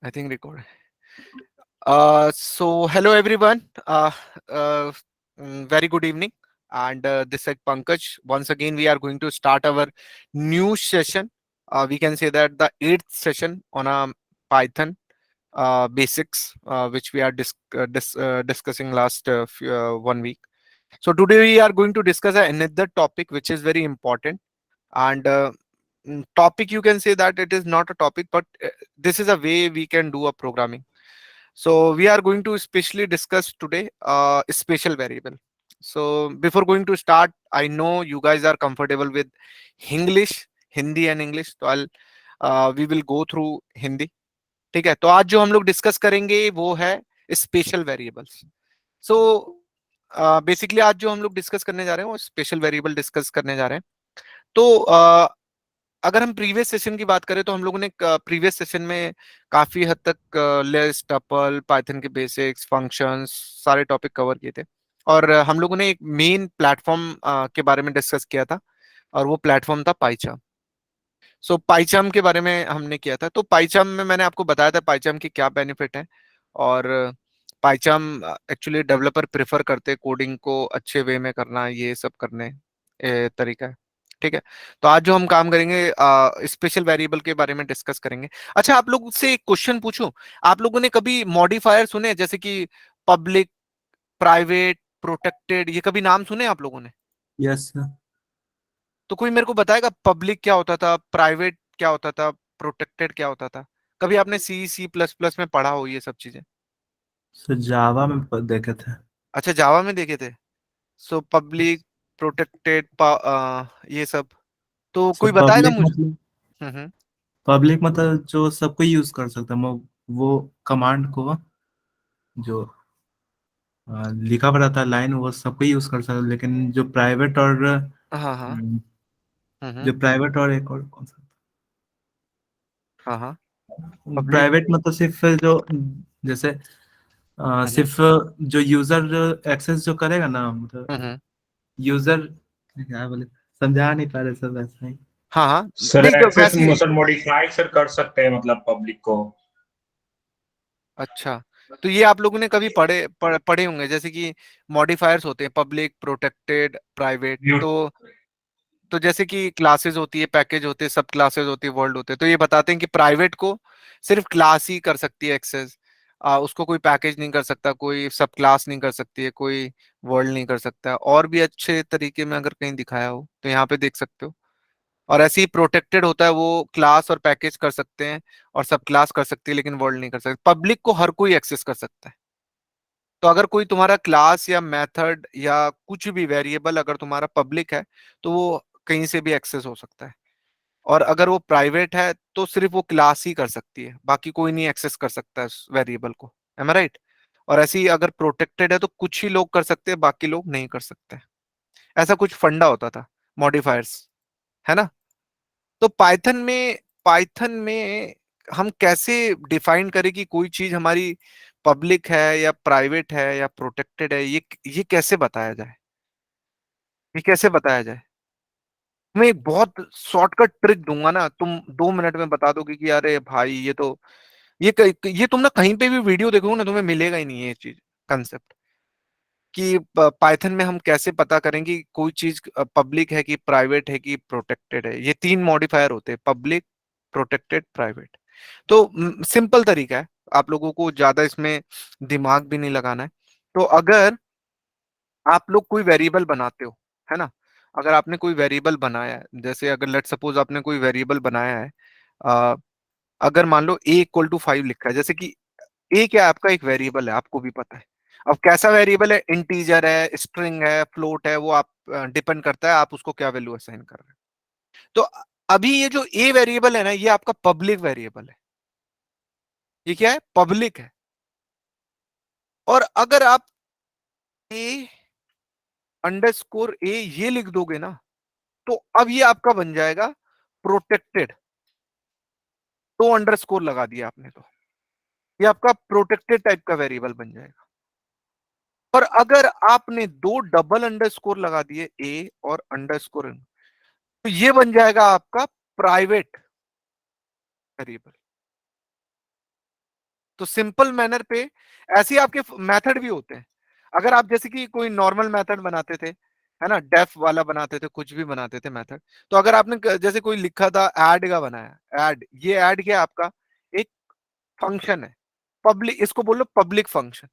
I think record. So hello everyone. Uh, Very good evening. And this is Pankaj. Once again, we are going to start our new session. We can say that the eighth session on a Python basics, which we are discussing last 1 week. So today we are going to discuss another topic which is very important. And topic, you can say that it is not a topic, but this is a way we can do a programming. So we are going to specially discuss today spatial variable. So before going to start, I know you guys are comfortable with English, Hindi and English. तो I'll we will go through Hindi. ठीक है, तो आज जो हम लोग discuss करेंगे वो है स्पेशल वेरिएबल्स. सो बेसिकली आज जो हम लोग डिस्कस करने जा रहे हैं वो स्पेशल वेरिएबल डिस्कस करने जा रहे हैं. तो अगर हम प्रीवियस सेशन की बात करें तो हम लोगों ने प्रीवियस सेशन में काफी हद तक लिस्ट, टपल, पाइथन के बेसिक्स, फंक्शंस, सारे टॉपिक कवर किए थे. और हम लोगों ने एक मेन प्लेटफॉर्म के बारे में डिस्कस किया था, और वो प्लेटफॉर्म था पाइचाम. सो पाइचाम के बारे में हमने किया था. तो पाइचाम में मैंने आपको बताया था पाइचाम की क्या बेनिफिट है. और पाइचाम एक्चुअली डेवलपर प्रेफर करते कोडिंग को अच्छे वे में करना, ये सब करने तरीका है. ठीक है, तो आज जो हम काम करेंगे स्पेशल वेरिएबल के बारे में डिस्कस करेंगे. अच्छा, आप लोग से एक क्वेश्चन पूछूं. आप लोगों ने कभी मॉडिफायर सुने, जैसे कि पब्लिक, प्राइवेट, प्रोटेक्टेड, ये कभी नाम सुने आप लोगों ने? Yes sir. तो कोई मेरे को बताएगा पब्लिक क्या होता था, प्राइवेट क्या होता था, प्रोटेक्टेड क्या होता था? कभी आपने C++ में पढ़ा हो ये सब चीजें? सर जावा में देखे थे। अच्छा, जावा में देखे थे. सो पब्लिक, प्रोटेक्टेड, ये सब. तो सर कोई बताएगा पब्लिक मुझे? मतलब हम्म. पब्लिक मतलब जो सब कोई यूज कर सकता है वो कमांड को जो लिखा पड़ा था लाइन वो सब कोई यूज कर सकता है, लेकिन हाँ हाँ. जो प्राइवेट और एक और कौन सा हाँ हाँ. पब्लिक. प्राइवेट मतलब सिर्फ जो जैसे हम्म. सिर्फ जो यूजर एक्सेस जो करेगा ना, मतलब हम्म. यूजर क्या बोले, समझा नहीं पा रहे सर वैसा ही। हाँ हाँ. सर नहीं तो एक्सेस वैसे. सर मॉडिफाई सर कर सकते हैं मतलब पब्लिक को। अच्छा, तो ये आप लोगों ने कभी पढ़े होंगे, जैसे कि मॉडिफायर्स होते हैं पब्लिक, प्रोटेक्टेड, प्राइवेट. म्यूट। तो जैसे कि क्लासेस होती है, पैकेज होते हैं, सब क्लासेस होती है, वर्ल्ड होते हैं. तो ये बताते हैं कि प्राइवेट को सिर्फ क्लास ही कर सकती है एक्सेस. उसको कोई पैकेज नहीं कर सकता, कोई सब क्लास नहीं कर सकती है, कोई वर्ल्ड नहीं कर सकता. और भी अच्छे तरीके में अगर कहीं दिखाया हो तो यहाँ पे देख सकते हो. और ऐसे ही प्रोटेक्टेड होता है, वो क्लास और पैकेज कर सकते हैं और सब क्लास कर सकती है, लेकिन वर्ल्ड नहीं कर सकते. पब्लिक को हर कोई एक्सेस कर सकता है. तो अगर कोई तुम्हारा क्लास या मेथड या कुछ भी वेरिएबल अगर तुम्हारा पब्लिक है तो वो कहीं से भी एक्सेस हो सकता है. और अगर वो प्राइवेट है तो सिर्फ वो क्लास ही कर सकती है, बाकी कोई नहीं एक्सेस कर सकता है उस वेरिएबल को. एम आई राइट? और ऐसे ही अगर प्रोटेक्टेड है तो कुछ ही लोग कर सकते हैं, बाकी लोग नहीं कर सकते. ऐसा कुछ फंडा होता था मॉडिफायर्स, है ना? तो पाइथन में हम कैसे डिफाइन करें कि कोई चीज हमारी पब्लिक है या प्राइवेट है या प्रोटेक्टेड है, ये कैसे बताया जाए? ये कैसे बताया जाए? मैं एक बहुत शॉर्टकट ट्रिक दूंगा ना, तुम 2 मिनट में बता दोगे कि अरे भाई ये तो, ये तुम ना कहीं पे भी वीडियो देखोगे ना तुम्हें मिलेगा ही नहीं ये चीज, कंसेप्ट. कि पाइथन में हम कैसे पता करें कि कोई चीज पब्लिक है कि प्राइवेट है कि प्रोटेक्टेड है. ये 3 मॉडिफायर होते हैं: पब्लिक, प्रोटेक्टेड, प्राइवेट. तो सिंपल तरीका है, आप लोगों को ज्यादा इसमें दिमाग भी नहीं लगाना है. तो अगर आप लोग कोई वेरिएबल बनाते हो, है ना? अगर आपने कोई वेरिएबल बनाया है, जैसे अगर लेट सपोज आपने कोई वेरिएबल बनाया है, अ, अगर मान लो A = 5 लिखा है, जैसे कि ए क्या है, आपका एक वेरिएबल है, आपको भी पता है. अब कैसा वेरिएबल है, इंटीजर है, स्ट्रिंग है, फ्लोट है, वो आप डिपेंड करता है आप उसको क्या वैल्यू असाइन कर रहे हैं. तो अभी ये जो ए वेरिएबल है ना, ये आपका पब्लिक वेरिएबल है. ये क्या है? पब्लिक है. और अगर आप A_A ये लिख दोगे ना, तो अब ये आपका बन जाएगा प्रोटेक्टेड. 2 अंडरस्कोर लगा दिया आपने तो ये आपका प्रोटेक्टेड टाइप का वेरिएबल बन जाएगा. और अगर आपने 2 डबल अंडरस्कोर लगा दिए, ए और अंडरस्कोर, तो ये बन जाएगा आपका प्राइवेट वेरिएबल. तो सिंपल मैनर पे ऐसे ही आपके मेथड भी होते हैं। अगर आप जैसे कि कोई नॉर्मल मेथड बनाते थे, है ना, डेफ वाला बनाते थे, कुछ भी बनाते थे मेथड, तो अगर आपने जैसे कोई लिखा था ऐड का बनाया, ऐड, ये ऐड क्या है आपका, एक फंक्शन है, पब्लिक, इसको बोलो पब्लिक फंक्शन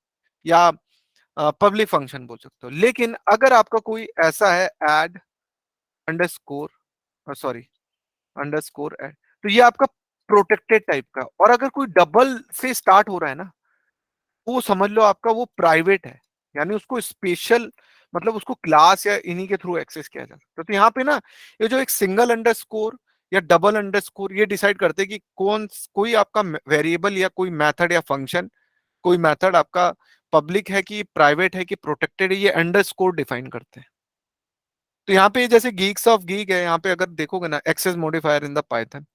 या पब्लिक फंक्शन बोल सकते हो। लेकिन अगर आपका कोई ऐसा है add underscore, sorry, underscore add, तो ये आपका प्रोटेक्टेड टाइप का। और अगर कोई डबल से स्टार्ट हो रहा है ना, वो समझ लो आपका वो प्राइवेट है, यानी उसको स्पेशल, मतलब उसको क्लास या इन्हीं के थ्रू एक्सेस किया जा सकता है। तो यहाँ पे ना ये जो एक सिंगल अंडरस्कोर या डबल अंडरस्कोर, ये डिसाइड करते हैं कि कोई आपका वेरिएबल या कोई मेथड या फंक्शन, कोई मेथड आपका पब्लिक है कि प्राइवेट है कि प्रोटेक्टेड है, ये अंडरस्कोर डिफाइन करते हैं। तो यहाँ पे जैसे गीक्स ऑफ गीक है, यहाँ पे अगर देखोगे ना, access modifier in the Python,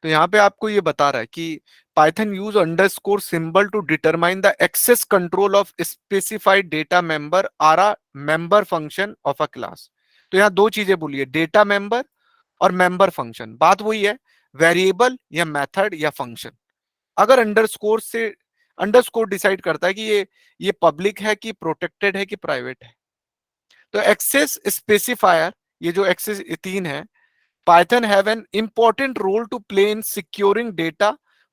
तो यहाँ पे आपको ये बता रहा है कि Python use underscore symbol to determine the access control of specified data member are a member function of a class. तो यहाँ दो चीजें बोलिए, डेटा मेंबर और मेंबर फंक्शन, बात वही है, वेरिएबल या मेथड या फंक्शन। अगर अंडरस्कोर से, अंडरस्कोर डिसाइड करता है कि ये पब्लिक है कि प्रोटेक्टेड है कि प्राइवेट है। तो एक्सेस स्पेसिफायर, ये जो एक्सेस तीन है, Python have an important role to play in securing data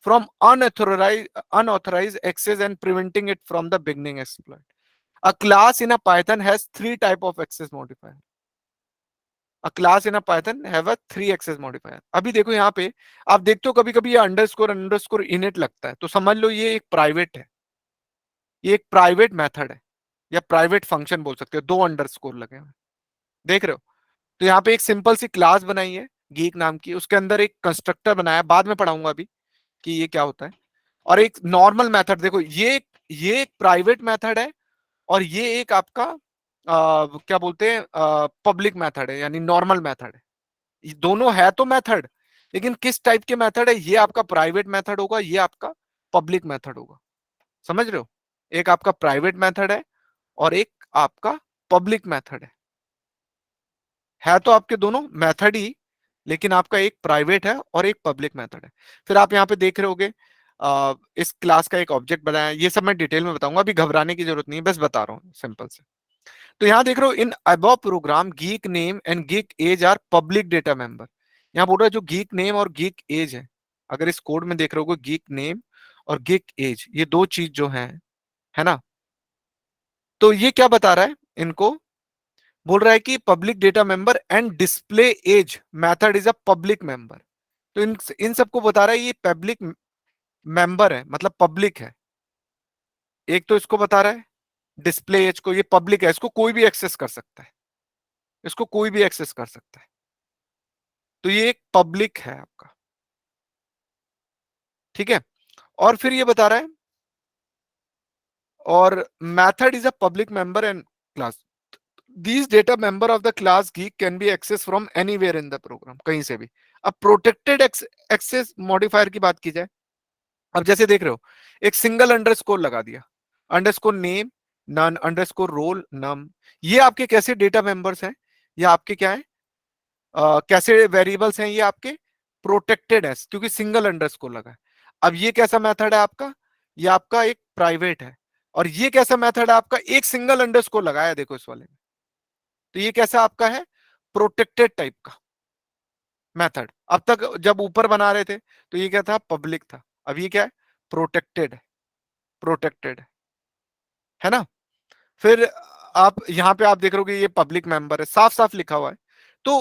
from unauthorized access and preventing it from the beginning exploit. A class in a Python has three type of access modifier. A class in a Python have a three access modifier. अभी देखो यहाँ पे आप देखते हो कभी कभी ये अंडरस्कोर अंडरस्कोर इनिट लगता है, तो समझ लो ये एक प्राइवेट है, ये एक प्राइवेट मेथड है या प्राइवेट फंक्शन बोल सकते हो, दो अंडरस्कोर लगे हुए, देख रहे हो। तो यहाँ पे एक सिंपल सी क्लास बनाई है गीक नाम की, उसके अंदर एक कंस्ट्रक्टर बनाया, बाद में पढ़ाऊंगा अभी कि ये क्या होता है। और एक नॉर्मल मेथड, देखो ये एक प्राइवेट मेथड है और ये एक आपका क्या बोलते हैं, पब्लिक मेथड है, यानी नॉर्मल मेथड है। ये दोनों है तो मेथड, लेकिन किस टाइप के मेथड है, ये आपका प्राइवेट मेथड होगा, ये आपका पब्लिक मेथड होगा। समझ रहे हो, एक आपका प्राइवेट मेथड है और एक आपका पब्लिक मेथड है तो आपके दोनों मेथड ही, लेकिन आपका एक प्राइवेट है और एक पब्लिक मेथड है। फिर आप यहाँ पे देख रहे होगे इस क्लास का एक ऑब्जेक्ट बनाया, ये सब मैं डिटेल में बताऊंगा, अभी घबराने की जरूरत नहीं है, बस बता रहा हूँ सिंपल से। तो यहाँ देख रहे हो, in above program geek name and geek age are public data member. यहाँ बोल रहा है जो गीक नेम और गीक एज है, अगर इस कोड में देख रहे हो गीक नेम और गीक एज, ये दो चीज जो है ना, तो ये क्या बता रहा है इनको, बोल रहा है कि public data member and display age method is a public member. तो इन सबको बता रहा है ये पब्लिक मेंबर है, मतलब पब्लिक है। एक तो इसको बता रहा है डिस्प्ले एज को, ये पब्लिक है, इसको कोई भी एक्सेस कर सकता है, इसको कोई भी एक्सेस कर सकता है, तो ये एक पब्लिक है आपका, ठीक है। और फिर ये बता रहा है, और method is a public member and class, these data member of the class geek can be accessed from anywhere in the program, कहीं से भी। अब प्रोटेक्टेड एक्सेस मॉडिफायर की बात की जाए, अब जैसे देख रहे हो एक सिंगल अंडरस्कोर लगा दिया, underscore name none, underscore roll num, ये आपके कैसे डेटा मेंबर्स हैं, ये आपके क्या है, कैसे वेरिएबल्स हैं, ये आपके प्रोटेक्टेड है क्योंकि सिंगल अंडरस्कोर लगा है। अब ये कैसा मेथड है आपका, ये आपका एक प्राइवेट है, और ये कैसा मेथड है आपका, एक सिंगल अंडरस्कोर लगाया देखो इस वाले में, तो ये कैसा आपका है, प्रोटेक्टेड टाइप का मेथड। अब तक जब ऊपर बना रहे थे तो ये क्या था, पब्लिक था, अब ये क्या है, प्रोटेक्टेड है, प्रोटेक्टेड है ना। फिर आप यहाँ पे आप देख रहे हो ये पब्लिक मेंबर है, साफ साफ लिखा हुआ है। तो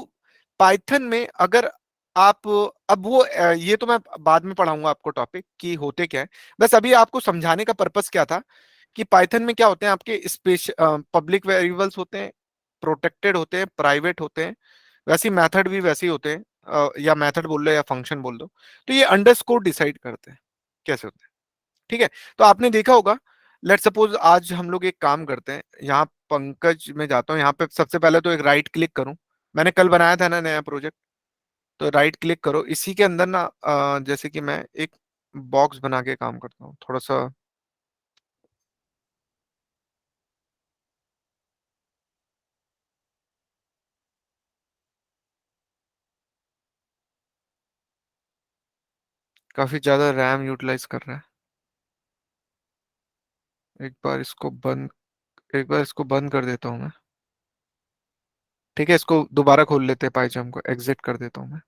पाइथन में अगर आप, अब वो ये तो मैं बाद में पढ़ाऊंगा आपको टॉपिक कि होते क्या है, बस अभी आपको समझाने का पर्पस क्या था कि पाइथन में क्या होते हैं आपके स्पेस पब्लिक वेरिएबल्स होते हैं, प्रोटेक्टेड होते हैं, प्राइवेट होते हैं, वैसे मेथड भी वैसे ही होते हैं, या मेथड बोल लो या फंक्शन बोल दो, तो ये अंडरस्कोर डिसाइड करते हैं कैसे होते हैं, ठीक है। तो आपने देखा होगा, लेट सपोज आज हम लोग एक काम करते हैं, यहाँ पंकज में जाता हूँ, यहाँ पे सबसे पहले तो एक राइट क्लिक करूं, मैंने कल बनाया था ना नया प्रोजेक्ट, तो राइट क्लिक करो, इसी के अंदर ना जैसे कि मैं एक बॉक्स बना के काम करता हूँ थोड़ा सा, काफी ज्यादा रैम यूटिलाइज कर रहा है। एक बार इसको बंद कर देता हूँ मैं। ठीक है, इसको दोबारा खोल लेते हैं, पाइथन को एग्जिट कर देता हूँ मैं।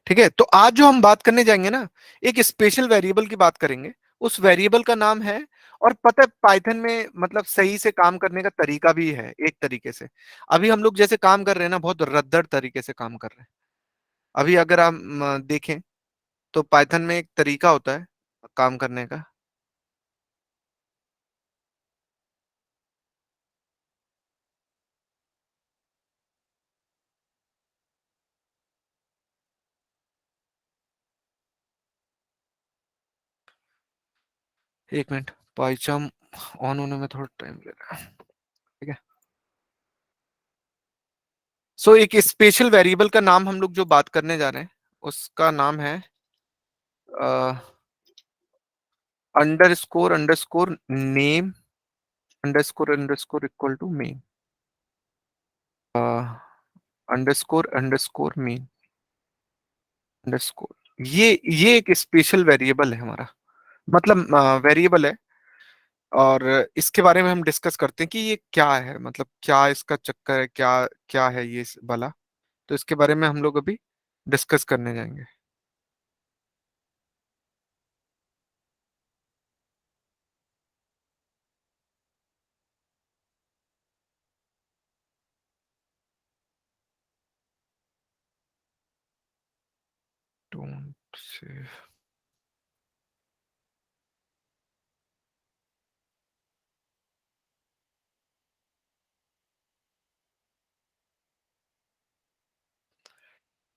ठीक है, तो आज जो हम बात करने जाएंगे ना, एक स्पेशल वेरिएबल की बात करेंगे। उस वेरिएबल का नाम है, और पता है पाइथन में मतलब सही से काम करने का तरीका भी है एक तरीके से। अभी हम लोग जैसे काम कर रहे हैं ना, बहुत रद्दड़ तरीके से काम कर रहे हैं। अभी अगर आप देखें तो पाइथन में एक तरीका होता है काम करने का। एक मिनट, पाइथन ऑन होने में थोड़ा टाइम ले रहा है। ठीक है, सो एक स्पेशल वेरिएबल का नाम हम लोग जो बात करने जा रहे हैं उसका नाम है underscore underscore name underscore underscore equal to main, underscore underscore main underscore. ये एक स्पेशल वेरिएबल है हमारा, मतलब वेरिएबल है। और इसके बारे में हम डिस्कस करते हैं कि ये क्या है, मतलब क्या इसका चक्कर है, क्या क्या है ये वाला। तो इसके बारे में हम लोग अभी डिस्कस करने जाएंगे। डोंट से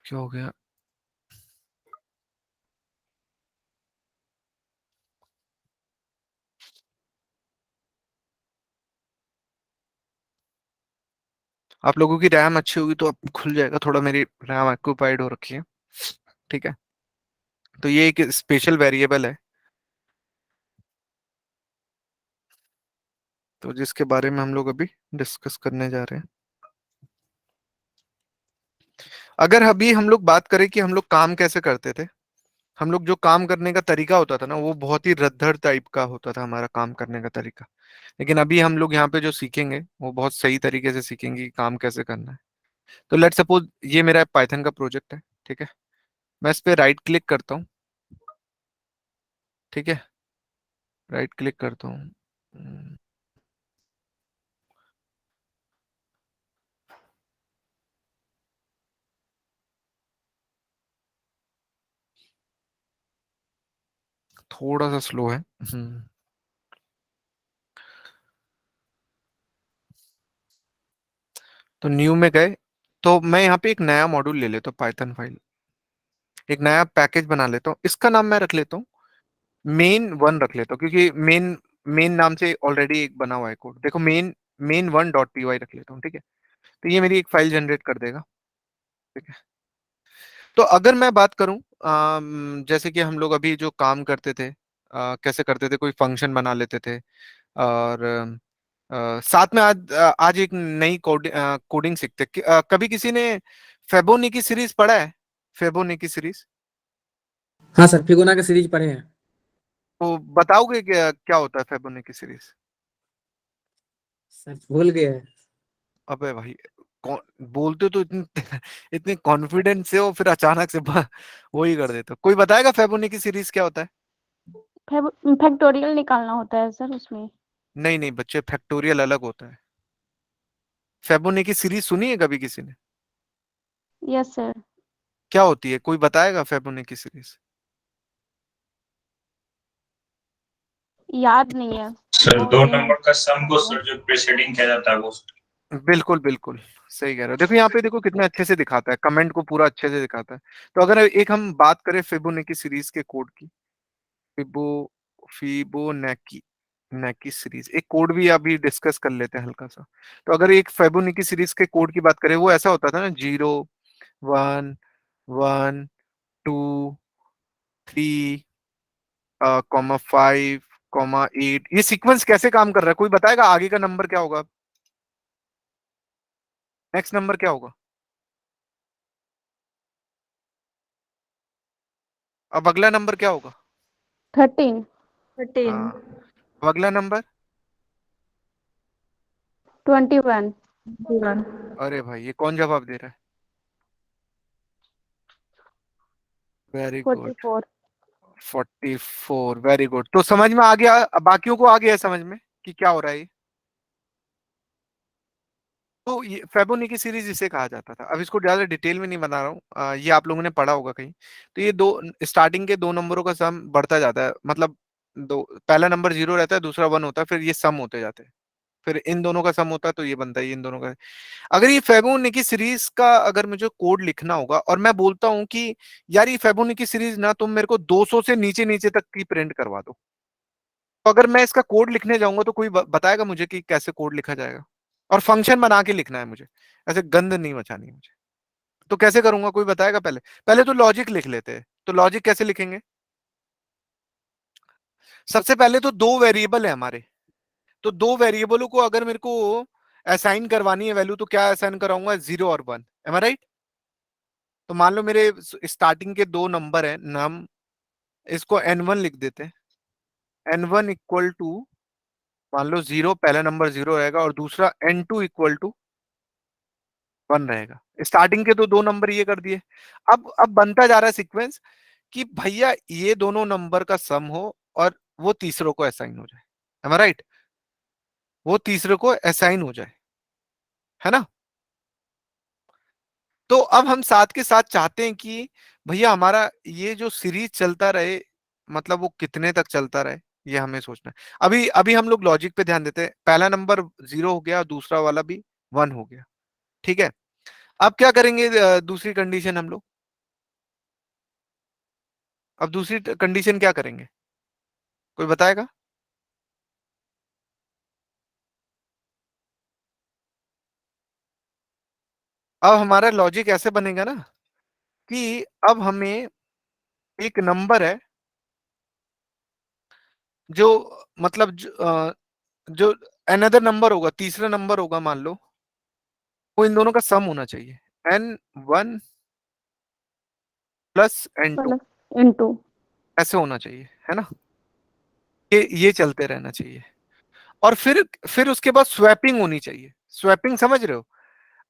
क्या हो गया? आप लोगों की रैम अच्छी होगी तो अब खुल जाएगा, थोड़ा मेरी रैम ऑक्यूपाइड हो रखी है। ठीक है, तो ये एक स्पेशल वेरिएबल है, तो जिसके बारे में हम लोग अभी डिस्कस करने जा रहे हैं। अगर अभी हम लोग बात करें कि हम लोग काम कैसे करते थे, हम लोग जो काम करने का तरीका होता था ना, वो बहुत ही रद्दड़ टाइप का होता था हमारा काम करने का तरीका। लेकिन अभी हम लोग यहाँ पे जो सीखेंगे वो बहुत सही तरीके से सीखेंगे कि काम कैसे करना है। तो लेट सपोज ये मेरा पाइथन का प्रोजेक्ट है। ठीक है, मैं इस पे राइट क्लिक करता हूँ। ठीक है, राइट क्लिक करता हूँ। थोड़ा सा स्लो है। तो न्यू में गए, तो मैं यहाँ पे एक नया मॉड्यूल ले लेता हूँ, पाइथन फाइल, एक नया पैकेज बना लेता हूँ। इसका नाम मैं रख लेता हूँ मेन वन रख लेता हूँ, क्योंकि मेन मेन नाम से ऑलरेडी एक बना हुआ है कोड। देखो main one dot p y रख लेता हूँ। ठीक है, तो ये मेरी एक फाइल जनरेट कर देगा। ठीक है, तो अगर मैं बात करूं जैसे कि हम लोग अभी जो काम करते थे, कैसे करते थे, कोई फंक्शन बना लेते थे। और साथ में आज एक नई कोडिंग सीखते कभी किसी ने फेबोनिकी सीरीज पढ़ा है? फेबोनिकी सीरीज, हाँ सर, फिगोना के सीरीज पढ़े हैं। तो बताओगे क्या क्या होता है फेबोनिकी सीरीज? सर भूल गए हैं। अबे भाई, बोलते तो इतने इतने कॉन्फिडेंस से हो, फिर अचानक से वही कर देते हो। कोई बताएगा फेबोनिकी सीरीज क्या होता है? फैक्टोरियल निकालना होता है सर उसमें। नहीं नहीं बच्चे, फैक्टोरियल अलग होता है। फेबोनिकी सीरीज सुनी है कभी किसी ने? Yes sir. क्या होती है, कोई बताएगा फेबोनिकी सीरीज? याद नहीं है। सर बहुत दो दिन हो नंबर का सम को गया। सर जो प्रीसेडिंग किया जाता है वो। बिल्कुल बिल्कुल सही कह रहे हो। देखो यहाँ पे देखो कितने अच्छे से दिखाता है, कमेंट को पूरा अच्छे से दिखाता है। तो अगर एक हम बात करें फिबोनाची सीरीज के कोड की, फिबो फिबोनाची नेकी सीरीज एक कोड भी अभी डिस्कस कर लेते हैं हल्का सा। तो अगर एक फिबोनाची सीरीज के कोड की बात करें, वो ऐसा होता था ना, 0 1 1 2 3 5 8। ये सीक्वेंस कैसे काम कर रहा है, कोई बताएगा? आगे का नंबर क्या होगा, नेक्स्ट नंबर क्या होगा? अब अगला नंबर क्या होगा? 13, 13, हाँ, अब अगला नंबर। 21, 21, अरे भाई ये कौन जवाब दे रहा है? Very good. 44। 44, very good. तो समझ में आ गया, अब बाकियों को आ गया समझ में कि क्या हो रहा है ये? तो ये फेबोनिकी सीरीज इसे कहा जाता था। अब इसको ज्यादा डिटेल में नहीं बता रहा हूँ, ये आप लोगों ने पढ़ा होगा कहीं। तो ये दो स्टार्टिंग के दो नंबरों का सम बढ़ता जाता है, मतलब दो, पहला नंबर 0 रहता है, दूसरा 1 होता है, फिर ये सम होते जाते हैं, फिर इन दोनों का सम होता है तो ये बनता है, ये इन दोनों का। अगर ये फेबोनिकी सीरीज का अगर मुझे कोड लिखना होगा और मैं बोलता हूँ कि यार ये फेबोनिकी सीरीज ना तुम मेरे को 200 से नीचे नीचे तक की प्रिंट करवा दो, तो अगर मैं इसका कोड लिखने जाऊंगा तो कोई बताएगा मुझे कि कैसे कोड लिखा जाएगा? और फंक्शन बना के लिखना है मुझे, ऐसे गंद नहीं मचानी है मुझे। तो कैसे करूंगा, कोई बताएगा? पहले पहले तो लॉजिक लिख लेते हैं। तो लॉजिक कैसे लिखेंगे? सबसे पहले तो दो वेरिएबल है हमारे, तो दो वेरिएबलों को अगर मेरे को असाइन करवानी है वैल्यू, तो क्या असाइन कराऊंगा? 0 और 1। एम आई राइट? तो मान लो मेरे स्टार्टिंग के दो नंबर है नाम, इसको n1 लिख देते हैं। n1 इक्वल टू, मान लो 0, पहला नंबर 0 रहेगा और दूसरा n2 इक्वल टू 1 रहेगा। स्टार्टिंग के तो दो नंबर ये कर दिए। अब बनता जा रहा है सीक्वेंस कि भैया ये दोनों नंबर का सम हो और वो तीसरों को असाइन हो जाए। एम आई राइट? वो तीसरे को असाइन हो जाए, है ना? तो अब हम साथ के साथ चाहते हैं कि भैया हमारा ये जो सीरीज चलता रहे, मतलब वो कितने तक चलता रहे, ये हमें सोचना है। अभी अभी हम लोग लॉजिक पे ध्यान देते हैं। पहला नंबर 0 हो गया, दूसरा वाला भी 1 हो गया, ठीक है। अब क्या करेंगे? दूसरी कंडीशन हम लोग, अब दूसरी कंडीशन क्या करेंगे, कोई बताएगा? अब हमारा लॉजिक ऐसे बनेगा ना कि अब हमें एक नंबर है जो, मतलब जो अनदर नंबर होगा, तीसरा नंबर होगा मान लो, वो इन दोनों का सम होना चाहिए। n1 plus n2 plus into. ऐसे होना चाहिए, है ना? ये चलते रहना चाहिए। और फिर उसके बाद स्वैपिंग होनी चाहिए। स्वैपिंग समझ रहे हो?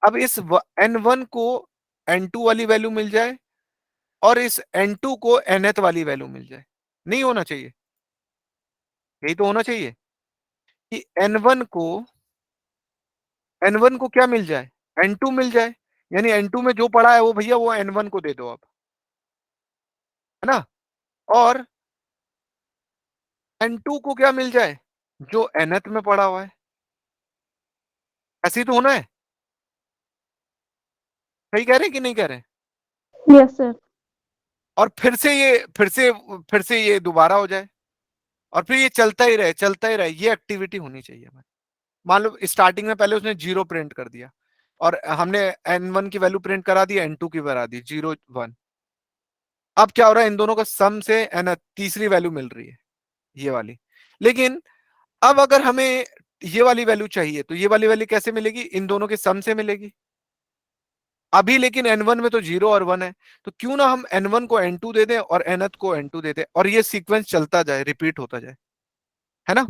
अब इस n1 को n2 वाली वैल्यू मिल जाए और इस n2 को nth वाली वैल्यू मिल जाए। नहीं होना चाहिए? यही तो होना चाहिए कि n1 को क्या मिल जाए? n2 मिल जाए। यानी n2 में जो पड़ा है वो भैया वो n1 को दे दो आप, है ना? और n2 को क्या मिल जाए? जो nth में पड़ा हुआ है। ऐसे ही तो होना है। सही कह रहे हैं कि नहीं कह रहे हैं? Yes sir. और फिर से ये दोबारा हो जाए और फिर ये चलता ही रहे, चलता ही रहे। ये एक्टिविटी होनी चाहिए हमारी। मान लो स्टार्टिंग में पहले उसने 0 प्रिंट कर दिया और हमने n1 की वैल्यू प्रिंट करा दी, n2 की करा दी, 0 1। अब क्या हो रहा है? इन दोनों का सम से n तीसरी वैल्यू मिल रही है, ये वाली। लेकिन अब अगर हमें ये वाली वैल्यू चाहिए तो ये वाली वैल्यू कैसे मिलेगी? इन दोनों के सम से मिलेगी। अभी लेकिन n1 में तो 0 और 1 है, तो क्यों ना हम n1 को n2 दे दें और nth को n2 दे दें और ये सीक्वेंस चलता जाए, रिपीट होता जाए, है ना?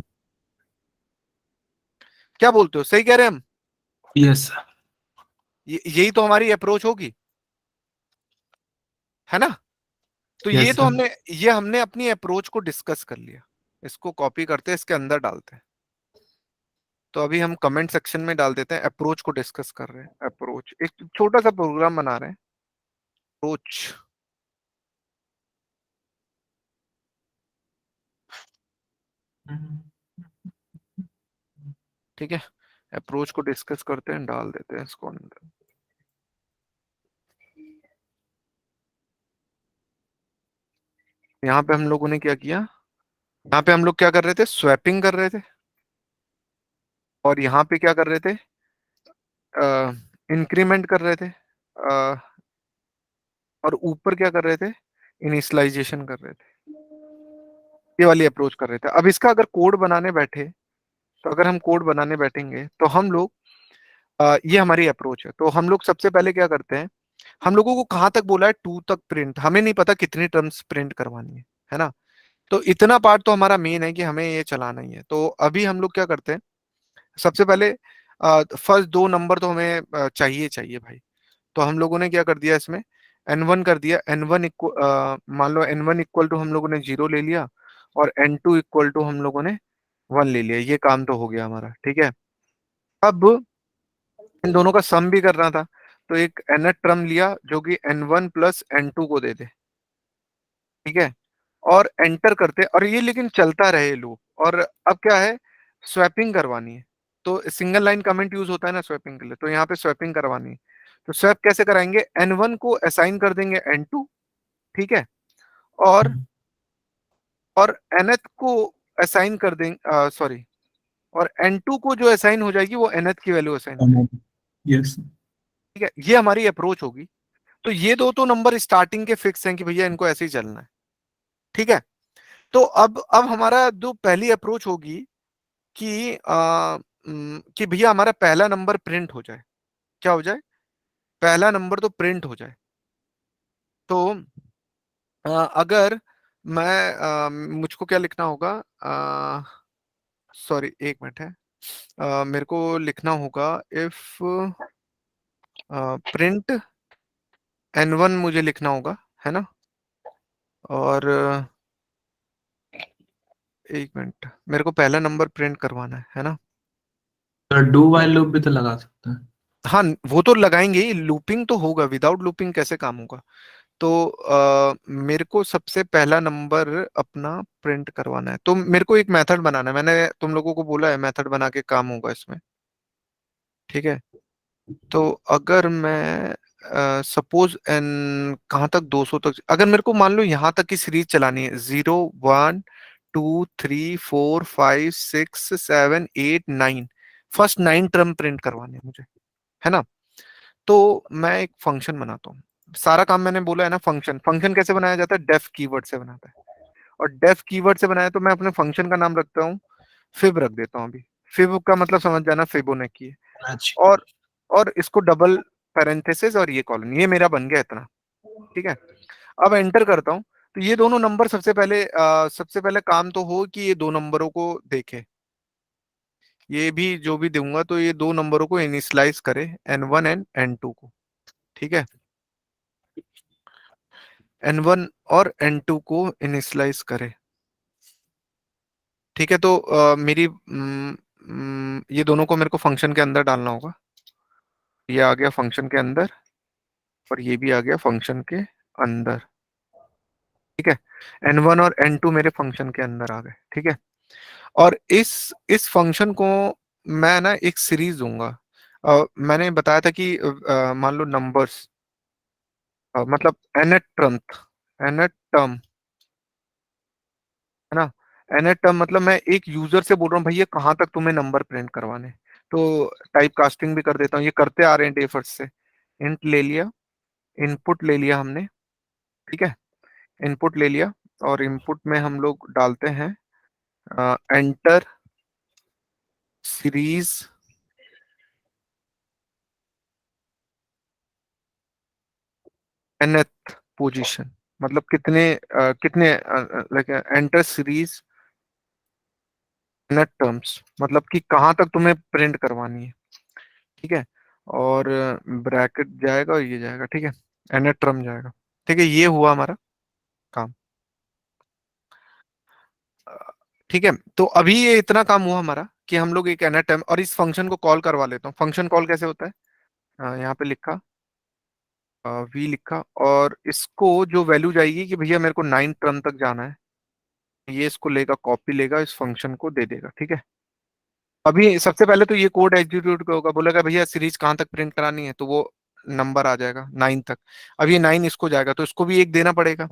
क्या बोलते हो, सही कह रहे हैं हम? यस। यही तो हमारी अप्रोच होगी, है ना? तो ये यस तो सर। हमने अपनी अप्रोच को डिस्कस कर लिया। इसको कॉपी करते हैं, इसके अंदर डालते हैं। तो अभी हम कमेंट सेक्शन में डाल देते हैं अप्रोच को डिस्कस कर रहे हैं। अप्रोच, एक छोटा सा प्रोग्राम बना रहे हैं। अप्रोच, ठीक है। अप्रोच को डिस्कस करते हैं, डाल देते हैं इसको अंदर। यहाँ पे हम लोगों ने क्या किया? यहाँ पे हम लोग क्या कर रहे थे? स्वैपिंग कर रहे थे। और यहाँ पे क्या कर रहे थे? इंक्रीमेंट कर रहे थे। और ऊपर क्या कर रहे थे? इनिशियलाइजेशन कर रहे थे। ये वाली अप्रोच कर रहे थे। अब इसका अगर कोड बनाने बैठे, तो अगर हम कोड बनाने बैठेंगे तो हम लोग ये हमारी अप्रोच है। तो हम लोग सबसे पहले क्या करते हैं हम लोगों को कहाँ तक बोला है, 2 तक प्रिंट, हमें नहीं पता कितनी टर्म्स प्रिंट करवानी है ना। तो इतना पार्ट तो हमारा मेन है कि हमें ये चलाना ही है। तो अभी हम लोग क्या करते हैं, सबसे पहले फर्स्ट 2 नंबर तो हमें चाहिए चाहिए भाई। तो हम लोगों ने क्या कर दिया इसमें, n1 कर दिया, n1 मान लो n1 इक्वल टू हम लोगों ने 0 ले लिया, और n2 इक्वल टू हम लोगों ने 1 ले लिया। ये काम तो हो गया हमारा, ठीक है। अब इन दोनों का सम भी करना था, तो एक nth टर्म लिया जो कि n1 प्लस n2 को दे दे, ठीक है। और एंटर करते, और ये लेकिन चलता रहे लूप। और अब क्या है, स्वैपिंग करवानी है। तो सिंगल लाइन कमेंट यूज होता है ना स्वैपिंग के लिए, तो यहाँ पे स्वैपिंग करवानी है। तो स्वैप कैसे कराएंगे, n1 को असाइन कर देंगे n2, ठीक है। और और nth को असाइन कर देंगे, सॉरी, और n2 को जो असाइन हो जाएगी वो nth की वैल्यू असाइन हो जाएगी, यस। ठीक है। ये हमारी अप्रोच होगी। तो ये दो तो नंबर स्टार्टिंग के फिक्स हैं कि भैया इनको ऐसे ही चलना है, ठीक है। तो अब हमारा जो पहली अप्रोच होगी कि कि भैया हमारा पहला नंबर प्रिंट हो जाए। क्या हो जाए, पहला नंबर तो प्रिंट हो जाए। तो अगर मैं मुझको क्या लिखना होगा, सॉरी एक मिनट है, मेरे को लिखना होगा इफ प्रिंट n1 मुझे लिखना होगा, है ना। और एक मिनट, मेरे को पहला नंबर प्रिंट करवाना है ना। तो डू वाइल लूप भी तो लगा सकते हैं। हाँ वो तो लगाएंगे ही, लूपिंग तो होगा, विदाउट लूपिंग कैसे काम होगा। तो मेरे को सबसे पहला नंबर अपना प्रिंट करवाना है, तो मेरे को एक मेथड बनाना है। मैंने तुम लोगों को बोला है मेथड बना के काम होगा इसमें, ठीक है। तो अगर मैं सपोज एन कहाँ तक 200 तक, अगर मेरे को मान लो यहाँ तक की सीरीज चलानी है, 0 1 2 3 4 5 6 7 8 9, फर्स्ट 9 टर्म प्रिंट करवाने हैं मुझे, है ना। तो मैं एक फंक्शन बनाता हूँ। सारा काम मैंने बोला है ना, फंक्शन फंक्शन कैसे बनाया जाता है, डेफ कीवर्ड से बनाता है। और डेफ कीवर्ड से बनाया तो मैं अपने फंक्शन का नाम रखता हूँ, फिब रख देता हूँ अभी। फिब का मतलब समझ जाना, फिबोनाची है। अच्छा। और और इसको डबल पैरेंथेसिस और ये कॉलन, ये मेरा बन गया इतना, ठीक है। अब एंटर करता हूँ, तो ये दोनों नंबर सबसे पहले काम तो हो कि ये दो नंबरों को देखे। ये भी जो भी दूंगा तो ये दो नंबरों को इनिशियलाइज करे, n1 एंड n2 को, ठीक है। n1 और n2 को इनिशियलाइज करे, ठीक है। तो ये दोनों को मेरे को फंक्शन के अंदर डालना होगा। ये आ गया फंक्शन के अंदर, और ये भी आ गया फंक्शन के अंदर, ठीक है। n1 और n2 मेरे फंक्शन के अंदर आ गए, ठीक है। और इस फंक्शन को मैं ना एक सीरीज दूंगा। मैंने बताया था कि मान लो नंबर्स, मतलब nth टर्म, है ना। nth टर्म मतलब मैं एक यूजर से बोल रहा हूँ भैया कहाँ तक तुम्हें नंबर प्रिंट करवाने। तो टाइप कास्टिंग भी कर देता हूँ, ये करते आ रहे हैं डे फर्स्ट से। इंट ले लिया, इनपुट ले लिया हमने, ठीक है। इनपुट ले लिया, और इनपुट में हम लोग डालते हैं एंटर सीरीज nth पोजीशन, मतलब कितने like enter series nth terms, मतलब कि कहाँ तक तुम्हें प्रिंट करवानी है, ठीक है। और ब्रैकेट जाएगा और ये जाएगा, ठीक है, nth टर्म जाएगा, ठीक है। ये हुआ हमारा काम, अ, ठीक है। तो अभी ये इतना काम हुआ हमारा कि हम लोग एक nth टर्म और इस फंक्शन को कॉल करवा लेता हूँ। फंक्शन कॉल कैसे होता है, यहाँ पे लिखा, वी लिखा, और इसको जो वैल्यू जाएगी कि भैया मेरे को 9 टर्म तक जाना है, ये इसको लेगा, कॉपी लेगा, इस फंक्शन को दे देगा, ठीक है। अभी सबसे पहले तो ये कोड एग्जीक्यूट होगा, बोलेगा भैया सीरीज कहाँ तक प्रिंट करानी है, तो वो नंबर आ जाएगा 9 तक। अब ये 9 इसको जाएगा, तो इसको भी एक देना पड़ेगा,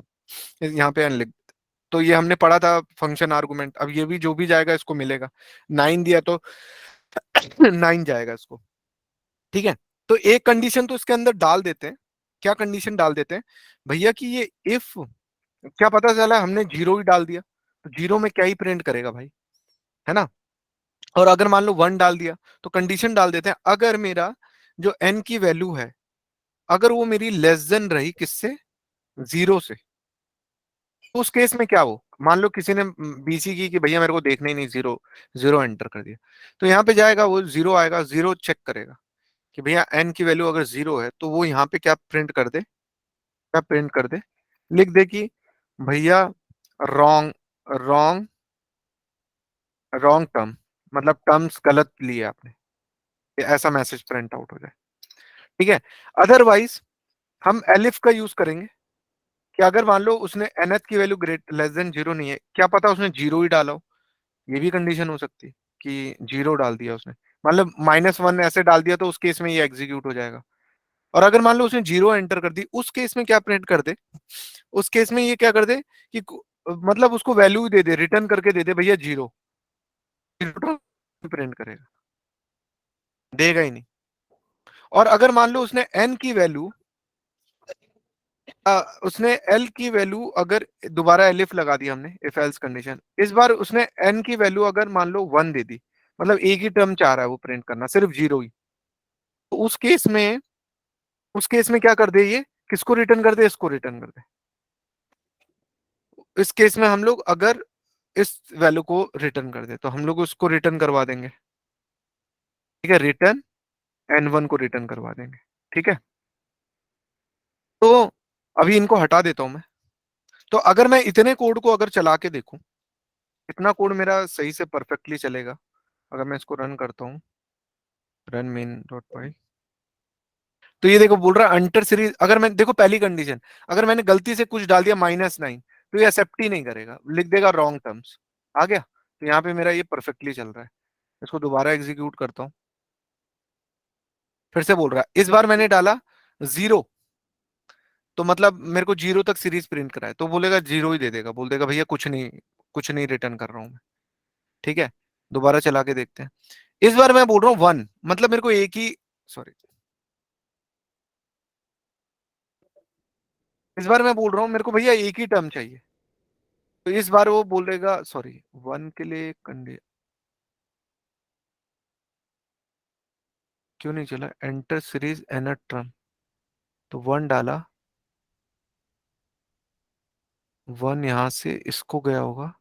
यहाँ पे अनलिख। तो ये हमने पढ़ा था फंक्शन आर्गुमेंट। अब ये भी जो भी जाएगा इसको मिलेगा, 9 दिया तो 9 जाएगा इसको, ठीक है। तो एक कंडीशन तो इसके अंदर डाल देते हैं। क्या कंडीशन डाल देते हैं भैया, कि ये इफ, क्या पता चला हमने 0 ही डाल दिया, तो 0 में क्या ही प्रिंट करेगा भाई, है ना। और अगर मान लो 1 डाल दिया, तो कंडीशन डाल देते हैं, अगर मेरा जो n की वैल्यू है अगर वो मेरी लेस देन रही किससे, 0 से, तो उस केस में क्या हो, मान लो किसी ने बीसी की कि भैया मेरे को देखना ही नहीं, 0 0 एंटर कर दिया, तो यहाँ पे जाएगा वो 0 आएगा, 0 चेक करेगा कि भैया n की वैल्यू अगर 0 है तो वो यहाँ पे क्या प्रिंट कर दे, क्या प्रिंट कर दे, लिख दे कि भैया रॉन्ग रॉन्ग रॉन्ग टर्म, मतलब टर्म्स गलत लिए आपने, ऐसा मैसेज प्रिंट आउट हो जाए। ठीक है, अदरवाइज हम एलिफ का यूज करेंगे कि अगर मान लो उसने nth की वैल्यू ग्रेट लेस देन 0 नहीं है, क्या पता उसने 0 ही डाला हो, ये भी कंडीशन हो सकती है कि 0 डाल दिया उसने, मतलब -1 ऐसे डाल दिया, तो उस केस में ये एग्जीक्यूट हो जाएगा। और अगर मान लो उसने 0 एंटर कर दी, उस केस में क्या प्रिंट कर दे, उस केस में ये क्या कर दे कि मतलब उसको वैल्यू दे दे, रिटर्न करके दे दे भैया 0, प्रिंट करेगा, देगा ही नहीं। और अगर मान लो उसने n की वैल्यू उसने l की वैल्यू अगर दोबारा एलिफ लगा दी हमने, इफ एल्स कंडीशन, इस बार उसने n की वैल्यू अगर मान लो 1 दे दी, मतलब एक ही टर्म चाह रहा है वो प्रिंट करना, सिर्फ 0 ही, तो उस केस में क्या कर दे, ये किसको रिटर्न कर दे, इसको रिटर्न कर दे। इस केस में हम लोग अगर इस वैल्यू को रिटर्न कर दे तो हम लोग उसको रिटर्न करवा देंगे। ठीक है, रिटर्न n1 को रिटर्न करवा देंगे। ठीक है, तो अभी इनको हटा देता हूं मैं। तो अगर मैं इतने कोड को अगर चला के देखूं, इतना कोड मेरा सही से परफेक्टली चलेगा। अगर मैं इसको रन करता हूँ, रन मेन डॉट पाई, तो ये देखो बोल रहा है अंटर सीरीज, अगर मैं देखो पहली कंडीशन, अगर मैंने गलती से कुछ डाल दिया -9, तो ये एक्सेप्ट ही नहीं करेगा, लिख देगा रॉन्ग टर्म्स, आ गया। तो यहाँ पे मेरा ये परफेक्टली चल रहा है। इसको दोबारा एग्जीक्यूट करता हूँ, फिर से बोल रहा है, इस बार मैंने डाला 0, तो मतलब मेरे को 0 तक सीरीज प्रिंट कराए, तो बोलेगा 0 ही दे देगा, बोल देगा भैया कुछ नहीं रिटर्न कर रहा हूं मैं। ठीक है, दोबारा चला के देखते हैं। इस बार मैं बोल रहा हूँ 1, मतलब मेरे को एक ही, सॉरी, इस बार मैं बोल रहा हूँ मेरे को भैया एक ही टर्म चाहिए, तो इस बार वो बोलेगा, सॉरी 1 के लिए कंडीशन क्यों नहीं चला, एंटर सीरीज एन टर्म, तो 1 डाला, 1 यहां से इसको गया होगा,